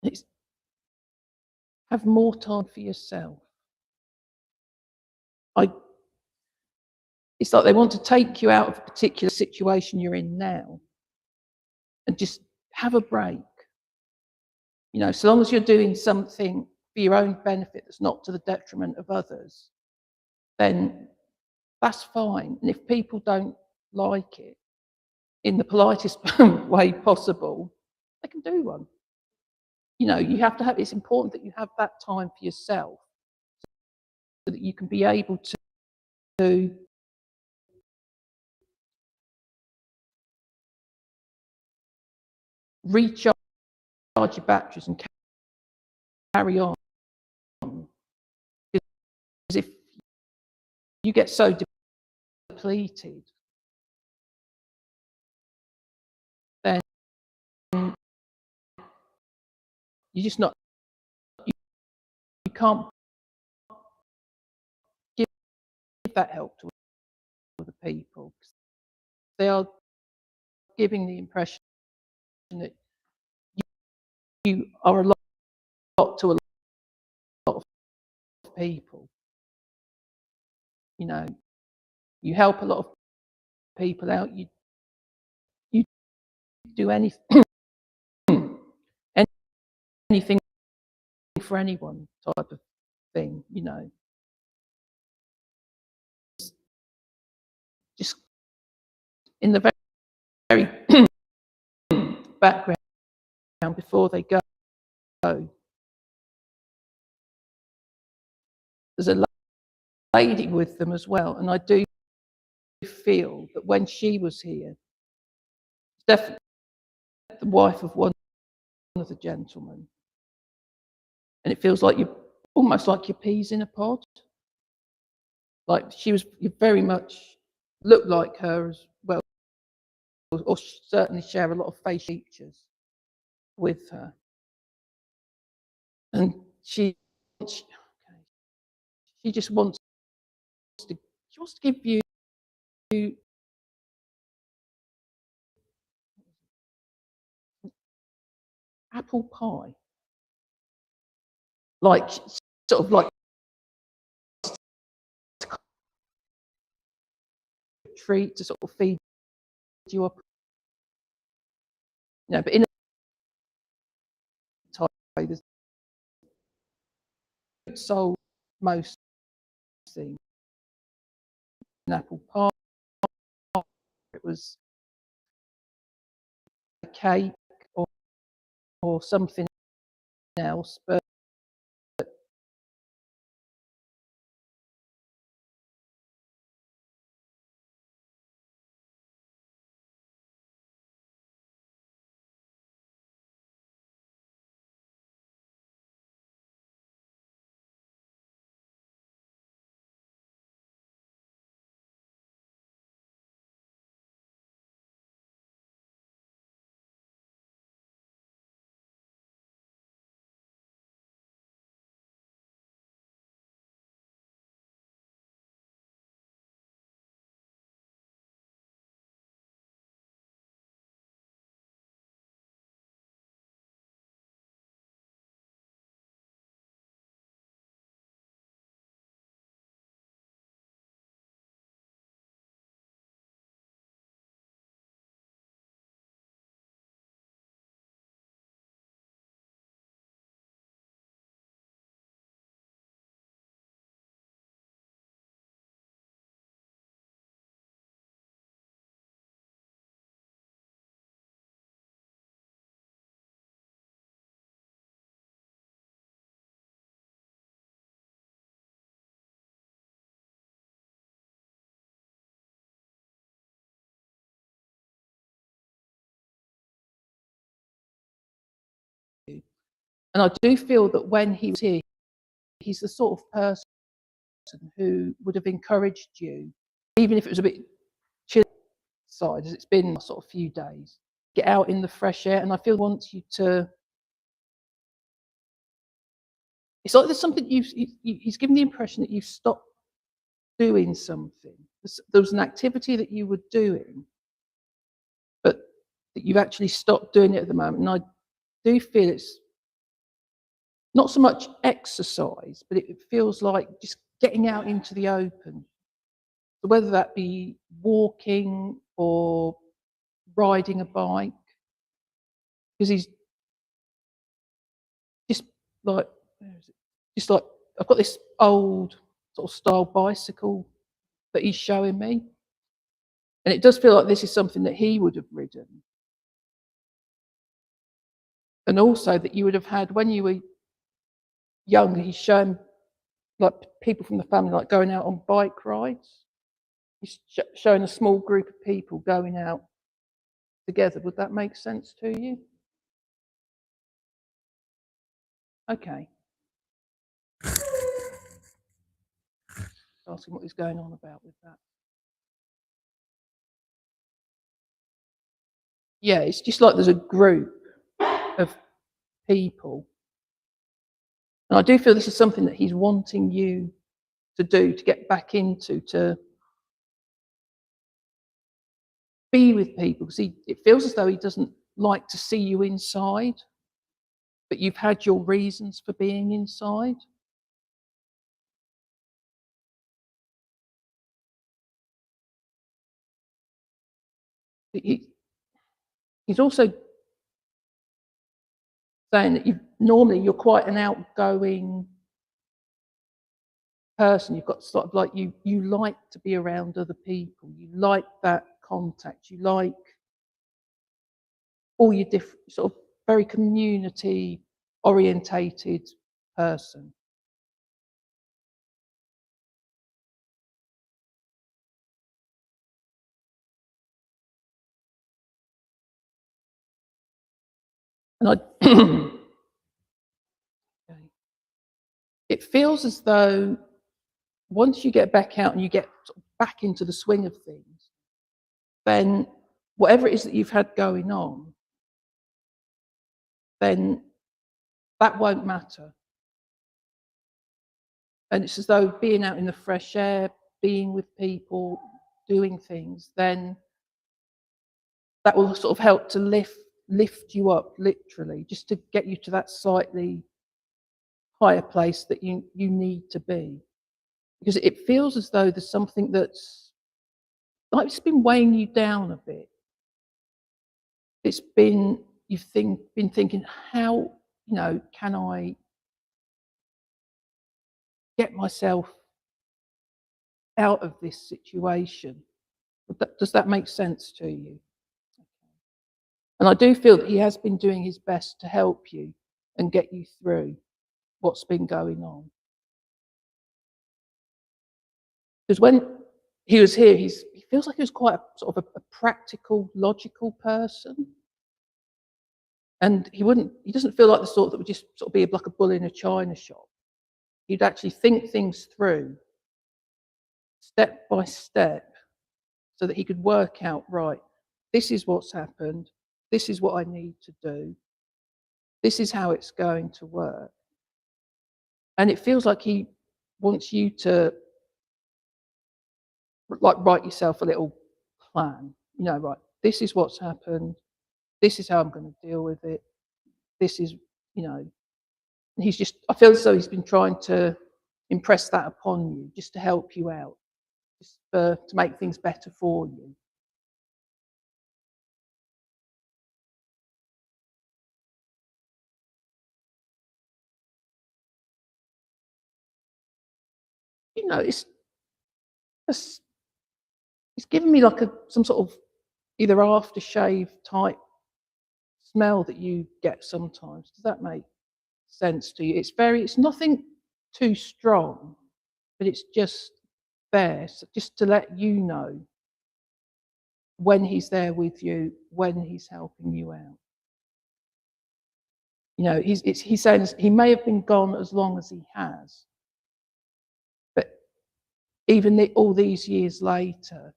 It's have more time for yourself. It's like they want to take you out of a particular situation you're in now and just have a break. You know, so long as you're doing something for your own benefit that's not to the detriment of others, then that's fine. And if people don't like it in the politest way possible, they can do one. You know, you have to have, it's important that you have that time for yourself so that you can be able to recharge your batteries and carry on. Because if you get so depleted, then you're just not, you can't give that help to other people. They are giving the impression that you are a lot to a lot of people. You know, you help a lot of people out. You do anything for anyone type of thing. You know, just in the very background before they go. There's a lady with them as well, and I do feel that when she was here, definitely the wife of one of the gentlemen, and it feels like you're almost like your peas in a pod. Like you very much look like her as well, or certainly share a lot of face features with her. And she just wants to give you apple pie, like sort of like a treat to sort of feed you up, you know, but in a type way. There's sold most things. An apple pie, it was a cake or something else, but and I do feel that when he was here, he's the sort of person who would have encouraged you, even if it was a bit chilly outside, as it's been sort of few days, get out in the fresh air. And I feel he wants you to. It's like there's something he's given the impression that you've stopped doing something. There was an activity that you were doing, but that you've actually stopped doing it at the moment. And I do feel it's not so much exercise, but it feels like just getting out into the open. So whether that be walking or riding a bike, because he's just like, where is it? Just like, I've got this old sort of style bicycle that he's showing me. And it does feel like this is something that he would have ridden. And also that you would have had when you were young. He's shown like people from the family like going out on bike rides. He's showing a small group of people going out together. Would that make sense to you? Okay. Asking what he's going on about with that. Yeah, it's just like there's a group of people. And I do feel this is something that he's wanting you to do, to get back into, to be with people. Because it feels as though he doesn't like to see you inside, but you've had your reasons for being inside. He's also saying that normally you're quite an outgoing person. You've got sort of like you like to be around other people. You like that contact. You like all your different sort of very community orientated person. And it feels as though once you get back out and you get sort of back into the swing of things, then whatever it is that you've had going on, then that won't matter. And it's as though being out in the fresh air, being with people, doing things, then that will sort of help to lift you up, literally, just to get you to that slightly higher place that you need to be. Because it feels as though there's something that's like it's been weighing you down a bit. It's been, been thinking, how, can I get myself out of this situation? Does that make sense to you? And I do feel that he has been doing his best to help you and get you through what's been going on. Because when he was here, he feels like he was quite a sort of a practical, logical person. And he doesn't feel like the sort that would just sort of be like a bull in a china shop. He'd actually think things through step by step so that he could work out, right, this is what's happened, this is what I need to do, this is how it's going to work. And it feels like he wants you to like write yourself a little plan, right, this is what's happened, this is how I'm going to deal with it, this is, I feel as though he's been trying to impress that upon you, just to help you out, just to make things better for you. It's given me like some sort of either aftershave type smell that you get sometimes. Does that make sense to you? It's nothing too strong, but it's just there, so just to let you know when he's there with you, when he's helping you out. He's saying he may have been gone as long as he has, but even all these years later,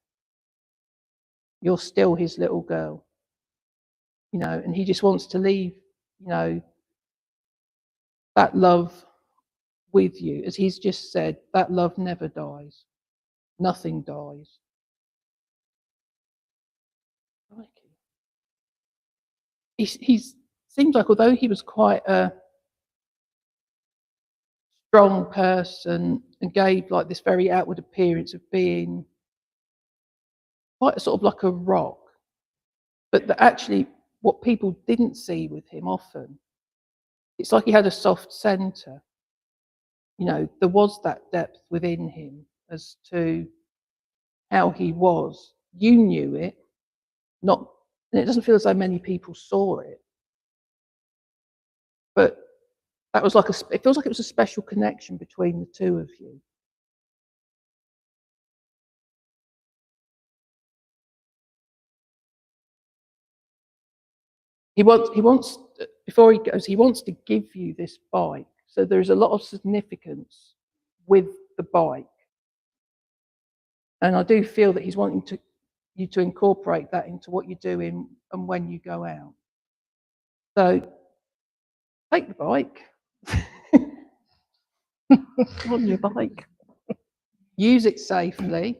you're still his little girl, and he just wants to leave, that love with you. As he's just said, that love never dies. Nothing dies. He seems like, although he was quite a strong person and gave like this very outward appearance of being quite sort of like a rock, but that actually what people didn't see with him often, it's like he had a soft centre. There was that depth within him as to how he was. You knew it, and it doesn't feel as though many people saw it, but that was like it feels like it was a special connection between the two of you. He wants, before he goes, he wants to give you this bike. So there's a lot of significance with the bike. And I do feel that he's wanting you to incorporate that into what you're doing and when you go out. So take the bike. On your bike. Use it safely.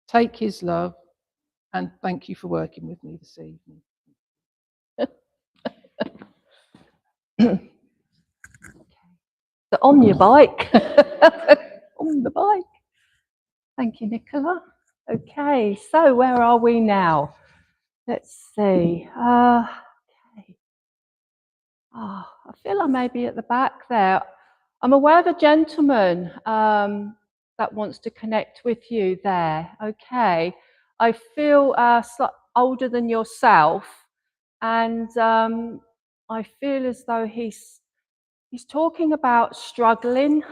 Take his love. And thank you for working with me this evening. So on your bike. On the bike. Thank you, Nicola. Okay, so where are we now? Let's see. Okay. I feel I may be at the back there. I'm aware of a gentleman that wants to connect with you there. Okay. I feel older than yourself, and I feel as though he's talking about struggling.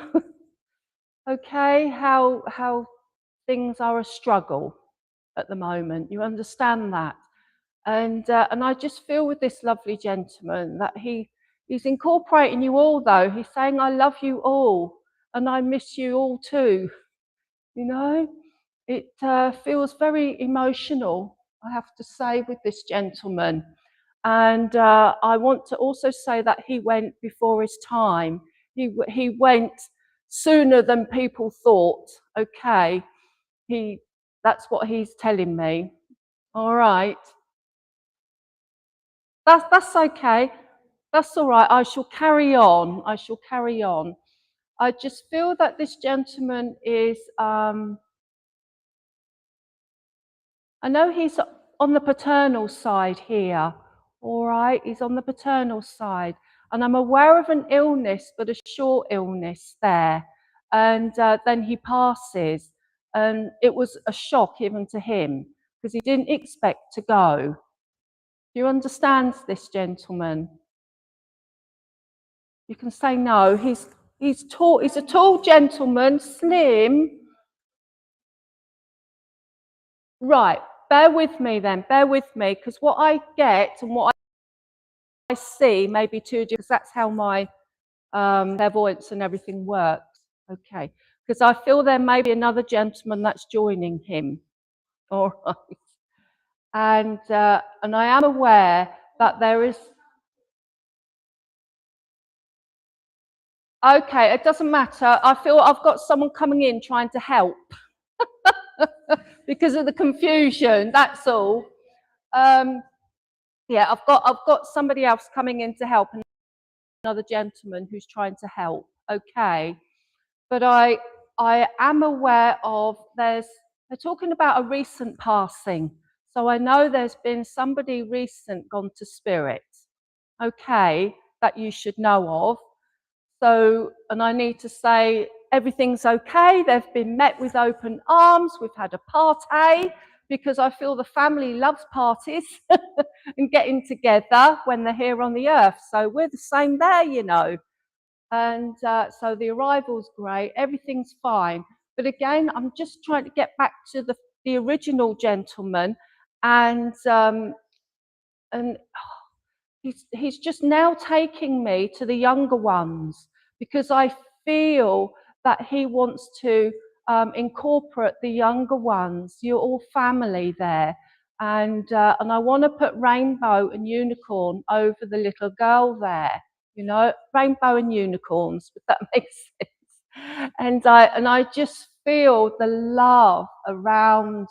Okay, how things are a struggle at the moment. You understand that? And I just feel with this lovely gentleman that he's incorporating you all, though. He's saying, I love you all, and I miss you all too. You know, it feels very emotional, I have to say, with this gentleman. And I want to also say that he went before his time. He went sooner than people thought. Okay, that's what he's telling me. All right. That's okay. That's all right. I shall carry on. I shall carry on. I just feel that this gentleman is, I know he's on the paternal side here. All right, he's on the paternal side. And I'm aware of an illness, but a short illness there. And then he passes. And it was a shock even to him, because he didn't expect to go. Do you understand this gentleman? You can say no. He's tall. He's a tall gentleman, slim. Right. Bear with me then. Bear with me, because what I get and what I see may be too different. Because that's how my clairvoyance and everything works. Okay. Because I feel there may be another gentleman that's joining him. All right. And I am aware that there is. Okay, it doesn't matter. I feel I've got someone coming in trying to help because of the confusion. That's all. Yeah, I've got somebody else coming in to help, and another gentleman who's trying to help. Okay, but I am aware of they're talking about a recent passing, so I know there's been somebody recent gone to spirit. Okay, that you should know of. So, and I need to say everything's okay. They've been met with open arms. We've had a party, because I feel the family loves parties and getting together when they're here on the earth. So we're the same there, you know. And so the arrival's great. Everything's fine. But again, I'm just trying to get back to the original gentleman, and he's just now taking me to the younger ones, because I feel that he wants to incorporate the younger ones. You're all family there. And I want to put rainbow and unicorn over the little girl there. You know, rainbow and unicorns, if that makes sense. And I just feel the love around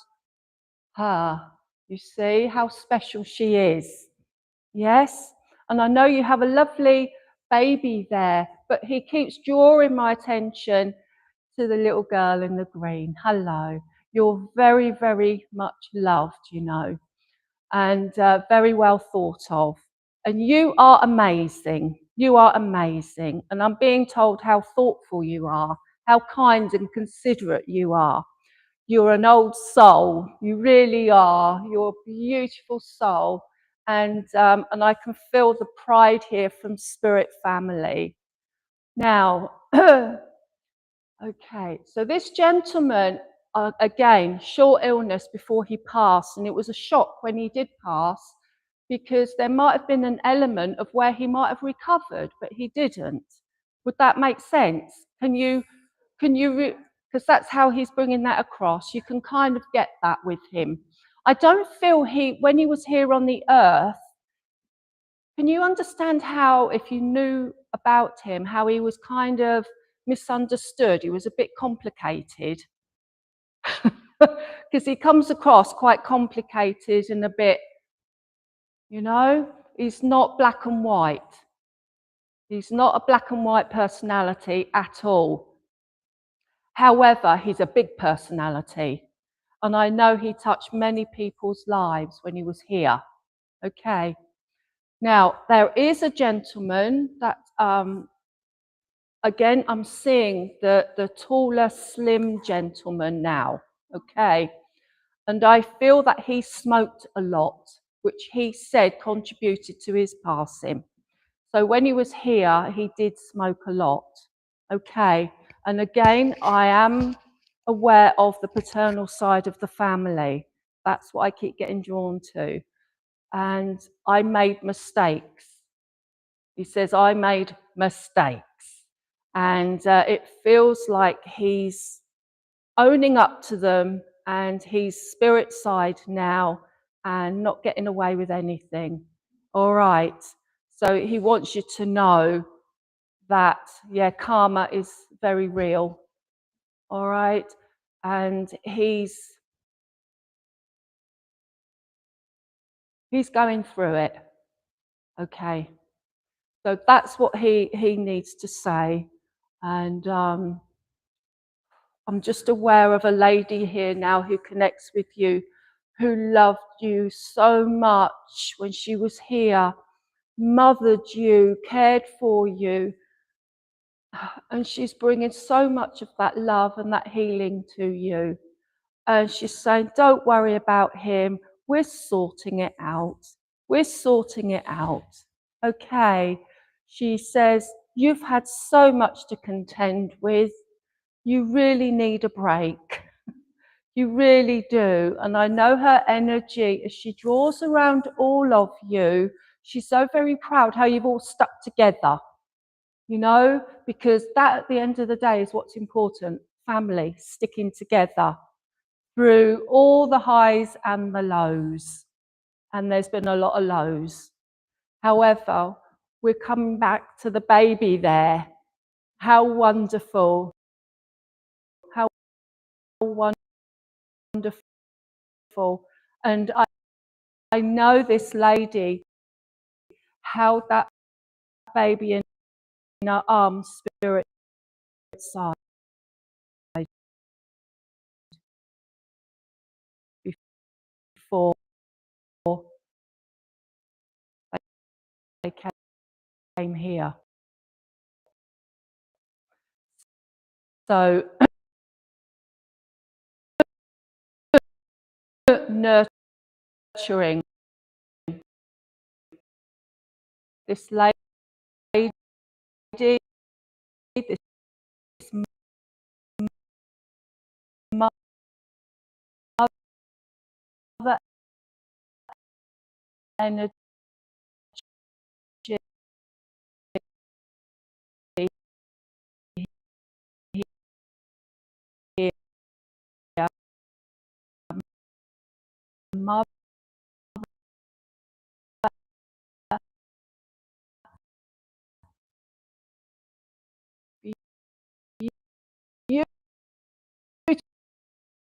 her. You see how special she is. Yes, and I know you have a lovely baby there, but he keeps drawing my attention to the little girl in the green. Hello, you're very, very much loved, you know, and very well thought of. And you are amazing. You are amazing. And I'm being told how thoughtful you are, how kind and considerate you are. You're an old soul. You really are. You're a beautiful soul. And I can feel the pride here from Spirit Family. Now, okay, so this gentleman, again, short illness before he passed, and it was a shock when he did pass, because there might have been an element of where he might have recovered, but he didn't. Would that make sense? Can you, because that's how he's bringing that across. You can kind of get that with him. I don't feel when he was here on the earth, can you understand how, if you knew about him, how he was kind of misunderstood? He was a bit complicated. Because he comes across quite complicated and a bit, you know, he's not black and white. He's not a black and white personality at all. However, he's a big personality. And I know he touched many people's lives when he was here. Okay. Now, there is a gentleman that, again, I'm seeing the taller, slim gentleman now. Okay. And I feel that he smoked a lot, which he said contributed to his passing. So when he was here, he did smoke a lot. Okay. And again, I am aware of the paternal side of the family. That's what I keep getting drawn to. And I made mistakes. He says, I made mistakes. And it feels like he's owning up to them, and he's spirit side now and not getting away with anything. All right. So he wants you to know that, yeah, karma is very real. All right. And he's going through it. Okay. So that's what he needs to say. And I'm just aware of a lady here now who connects with you, who loved you so much when she was here, mothered you, cared for you. And she's bringing so much of that love and that healing to you. And she's saying, don't worry about him. We're sorting it out. We're sorting it out. Okay. She says, you've had so much to contend with. You really need a break. You really do. And I know her energy as she draws around all of you. She's so very proud how you've all stuck together, you know, because that at the end of the day is what's important. Family, sticking together through all the highs and the lows. And there's been a lot of lows. However, we're coming back to the baby there. How wonderful. How wonderful. And I know this lady held that baby in her arms, spirit side, before they came here. So nurturing this lady, this mother energy here, mother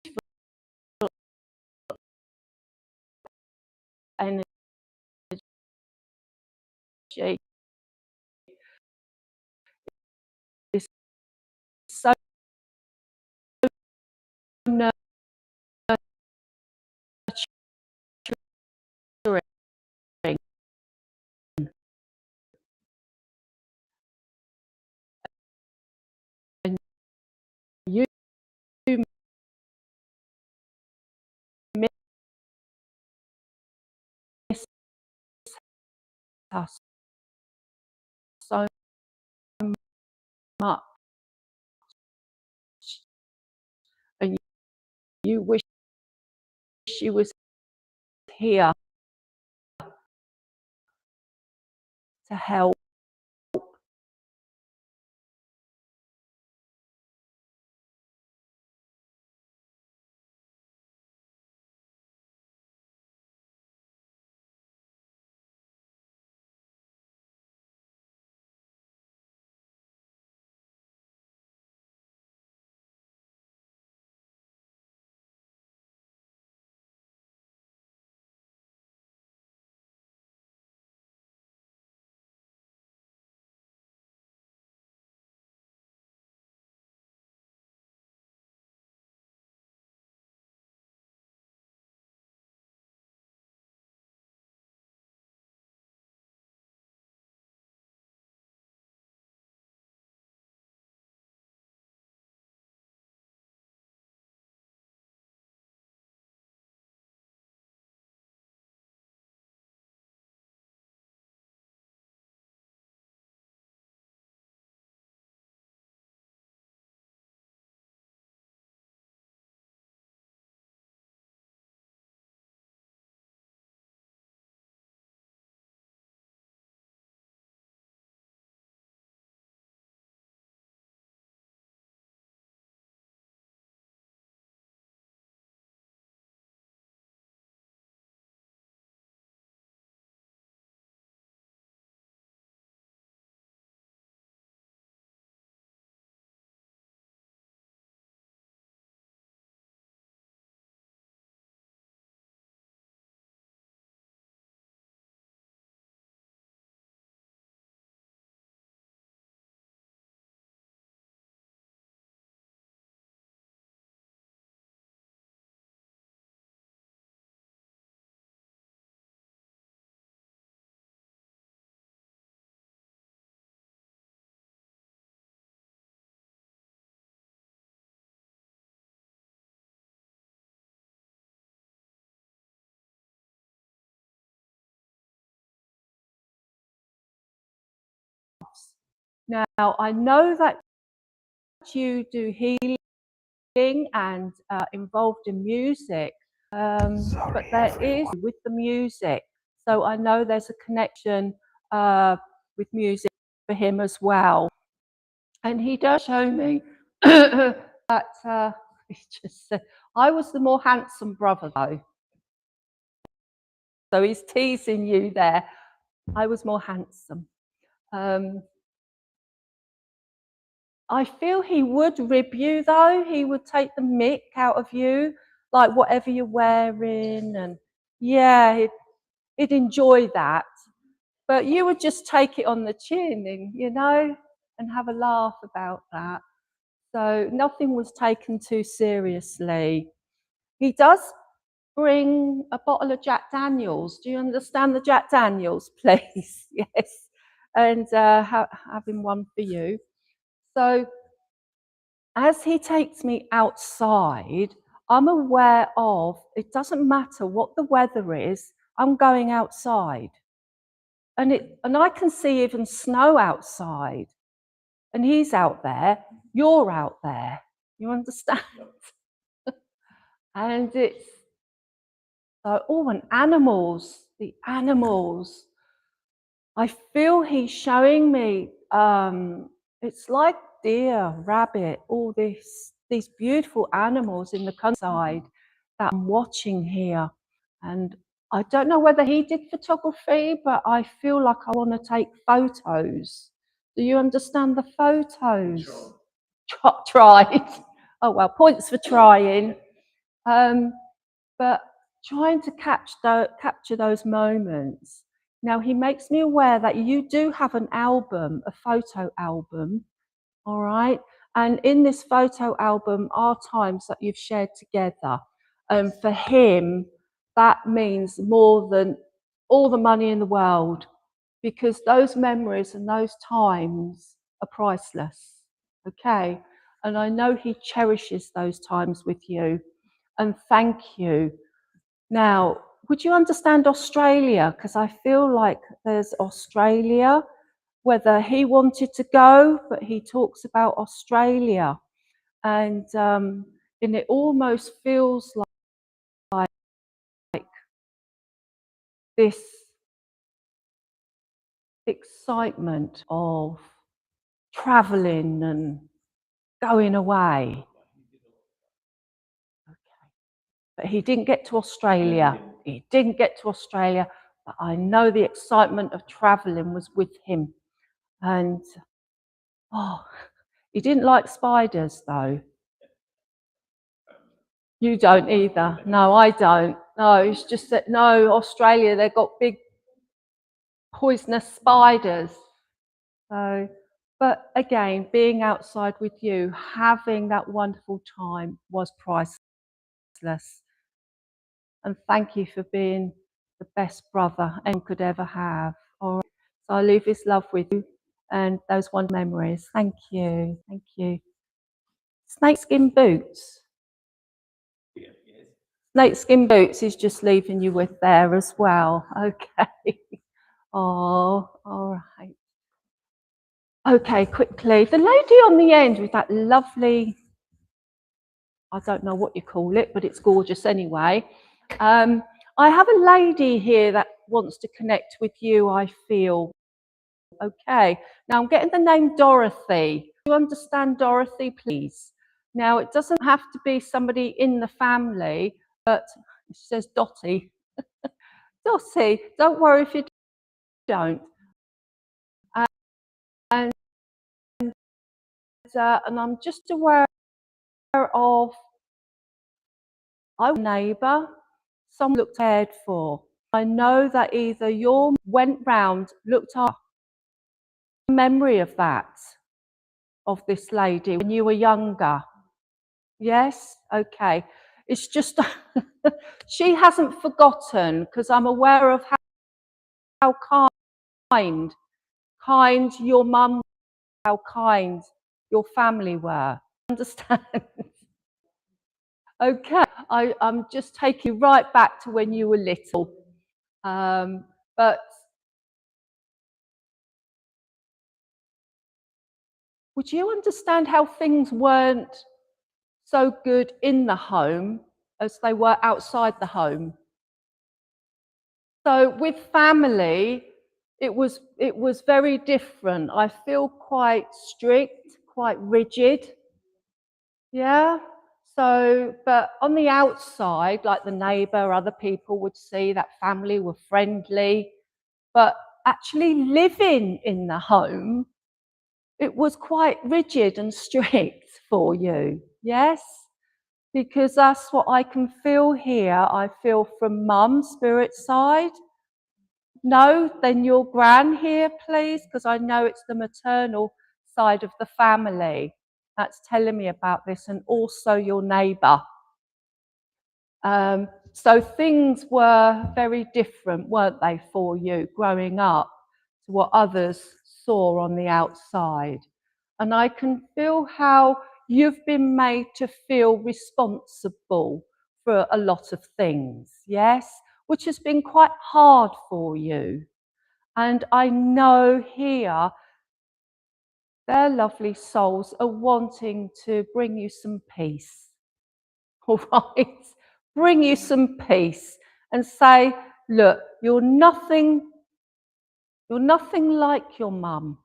beautiful energy, is so nurturing, and you miss us so much, and you wish she was here to help. Now, I know that you do healing and involved in music, but there is with the music. So I know there's a connection with music for him as well. And he does show me that he just said, I was the more handsome brother though. So he's teasing you there. I was more handsome. I feel he would rib you though. He would take the mick out of you, like whatever you're wearing. And yeah, he'd enjoy that. But you would just take it on the chin and, you know, and have a laugh about that. So nothing was taken too seriously. He does bring a bottle of Jack Daniels. Do you understand the Jack Daniels, please? Yes. And having one for you. So as he takes me outside, I'm aware of, it doesn't matter what the weather is, I'm going outside. And I can see even snow outside. And he's out there, you're out there. You understand? And it's so, oh, and animals, the animals. I feel he's showing me, it's like deer, rabbit, all these beautiful animals in the countryside that I'm watching here. And I don't know whether he did photography, but I feel like I want to take photos. Do you understand the photos? Tried. Oh, well, points for trying. But trying to capture those moments. Now, he makes me aware that you do have an album, a photo album, all right? And in this photo album are times that you've shared together. And for him, that means more than all the money in the world, because those memories and those times are priceless, okay? And I know he cherishes those times with you. And thank you. Now, would you understand Australia? Because I feel like there's Australia, whether he wanted to go, but he talks about Australia. And it almost feels like this excitement of traveling and going away. Okay. But he didn't get to Australia. He didn't get to Australia, but I know the excitement of traveling was with him. And oh, he didn't like spiders though. You don't either. No, I don't. No, it's just that, no, Australia, they've got big poisonous spiders. So, but again, being outside with you, having that wonderful time was priceless. And thank you for being the best brother anyone could ever have. All right. So I leave this love with you and those wonderful memories. Thank you. Thank you. Snakeskin boots. Snakeskin boots is just leaving you with there as well. Okay. Oh, all right. Okay, quickly. The lady on the end with that lovely, I don't know what you call it, but it's gorgeous anyway. I have a lady here that wants to connect with you, I feel. Okay. Now I'm getting the name Dorothy. Do you understand Dorothy, please? Now, it doesn't have to be somebody in the family, but it says Dottie. Dottie, don't worry if you don't. And I'm just aware of a neighbour, someone looked cared for. I know that either you went round, looked up, memory of that, of this lady when you were younger. Yes? Okay. It's just, she hasn't forgotten, because I'm aware of how kind your mum, how kind your family were. Understand? Okay, I'm just taking you right back to when you were little. But would you understand how things weren't so good in the home as they were outside the home? So with family, it was very different. I feel quite strict, quite rigid. Yeah. So, but on the outside, like the neighbour, other people would see that family were friendly, but actually living in the home, it was quite rigid and strict for you. Yes. Because that's what I can feel here. I feel from Mum's spirit side. No, then your gran here, please, because I know it's the maternal side of the family that's telling me about this, and also your neighbour. So things were very different, weren't they, for you growing up to what others saw on the outside. And I can feel how you've been made to feel responsible for a lot of things, yes, which has been quite hard for you. And I know here their lovely souls are wanting to bring you some peace, all right? Bring you some peace and say, look, you're nothing like your mum.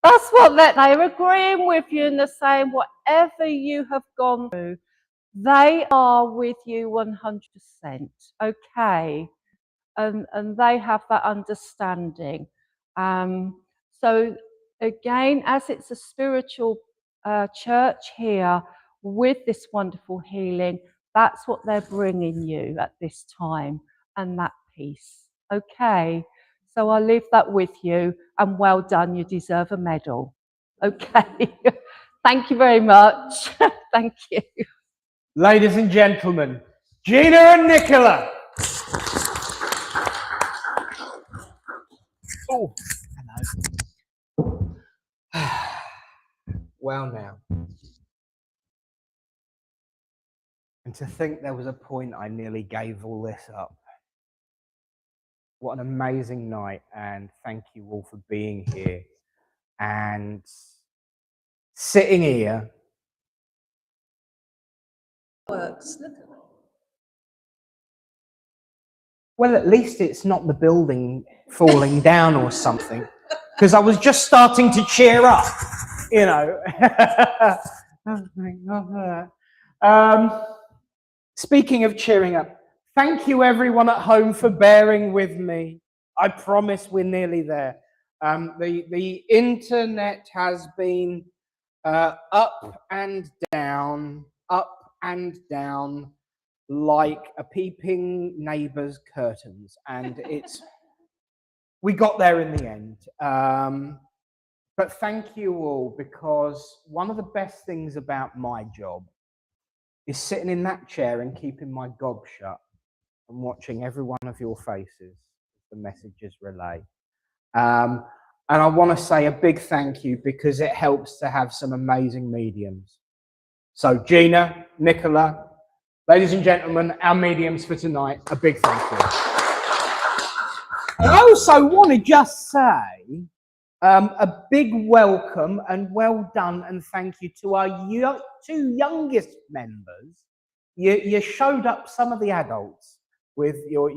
That's what they're agreeing with you, and they're saying whatever you have gone through, they are with you 100%, okay? And they have that understanding. So again, as it's a spiritual church here with this wonderful healing, that's what they're bringing you at this time, and that peace, okay? So I'll leave that with you, and well done, you deserve a medal. Okay, thank you very much. Thank you. Ladies and gentlemen, Gina and Nicola. Oh, hello. Well now. And to think there was a point I nearly gave all this up. What an amazing night, and thank you all for being here and sitting here. Works. Look at that. Well, at least it's not the building falling down or something, because I was just starting to cheer up, you know. Speaking of cheering up, thank you everyone at home for bearing with me. I promise we're nearly there. The internet has been up and down, like a peeping neighbour's curtains, and we got there in the end. But thank you all, because one of the best things about my job is sitting in that chair and keeping my gob shut and watching every one of your faces as the messages relay. And I want to say a big thank you, because it helps to have some amazing mediums. So Gina, Nicola, ladies and gentlemen, our mediums for tonight, a big thank you. I also want to just say a big welcome and well done and thank you to our two youngest members. You showed up some of the adults with your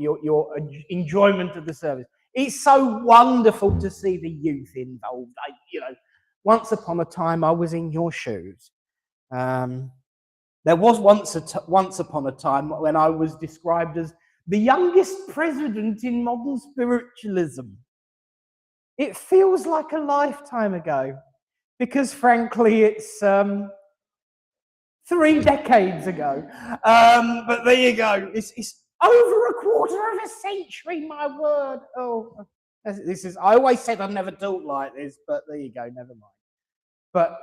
enjoyment of the service. It's so wonderful to see the youth involved. Once upon a time, I was in your shoes. There was once upon a time when I was described as the youngest president in modern spiritualism. It feels like a lifetime ago, because frankly, it's 3 decades ago. But there you go. It's over a quarter of a century, my word. Oh, I always said I'd never talk like this, but there you go, never mind. But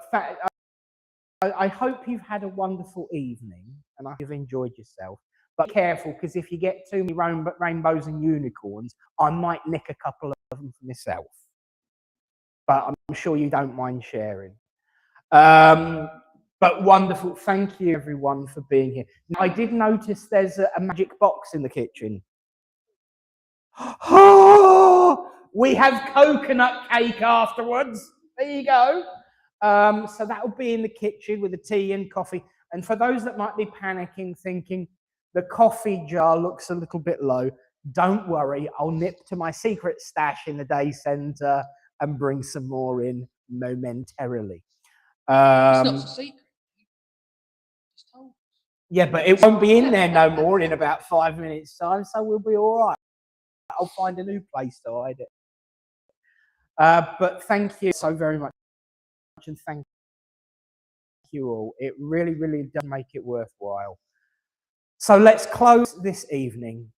I hope you've had a wonderful evening, and I hope you've enjoyed yourself. But be careful, because if you get too many rainbows and unicorns, I might nick a couple of them for myself. But I'm sure you don't mind sharing. But wonderful. Thank you, everyone, for being here. Now, I did notice there's a magic box in the kitchen. We have coconut cake afterwards. There you go. So that'll be in the kitchen with the tea and coffee. And for those that might be panicking, thinking the coffee jar looks a little bit low, don't worry. I'll nip to my secret stash in the day centre and bring some more in momentarily. It's not a secret. Just told. Yeah, but it won't be in there no more in about 5 minutes' time, so we'll be all right. I'll find a new place to hide it. But thank you so very much, and thank you all. It really, really does make it worthwhile. So let's close this evening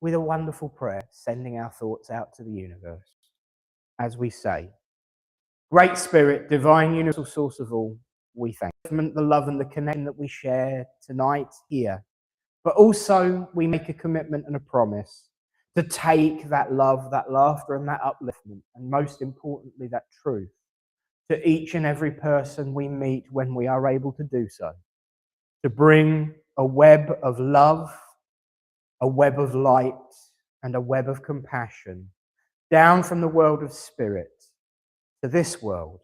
with a wonderful prayer, sending our thoughts out to the universe. As we say, Great Spirit, divine universal source of all, we thank you. The love and the connection that we share tonight here. But also we make a commitment and a promise to take that love, that laughter and that upliftment, and most importantly, that truth, to each and every person we meet when we are able to do so. To bring a web of love, a web of light, and a web of compassion down from the world of spirit to this world,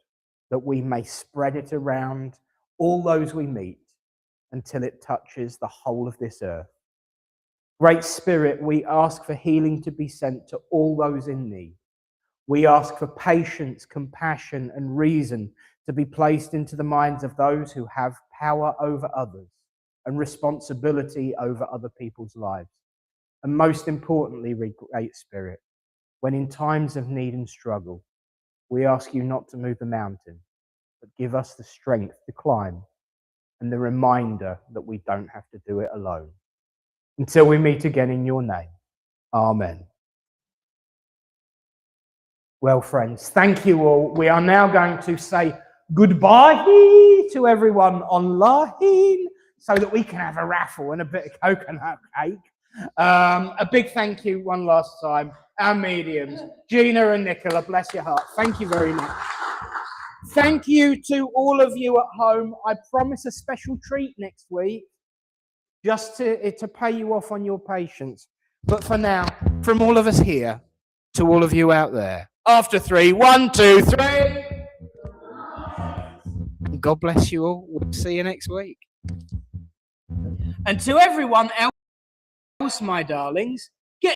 that we may spread it around all those we meet until it touches the whole of this earth. Great Spirit, we ask for healing to be sent to all those in need. We ask for patience, compassion, and reason to be placed into the minds of those who have power over others and responsibility over other people's lives. And most importantly, Great Spirit, when in times of need and struggle, we ask you not to move the mountain, but give us the strength to climb and the reminder that we don't have to do it alone. Until we meet again in your name. Amen. Well, friends, thank you all. We are now going to say goodbye to everyone online so that we can have a raffle and a bit of coconut cake. A big thank you one last time. Our mediums, Gina and Nicola, bless your heart. Thank you very much. Thank you to all of you at home. I promise a special treat next week, just to pay you off on your patience. But for now, from all of us here to all of you out there, after 3, 1, 2, 3. God bless you all. We'll see you next week. And to everyone else, my darlings,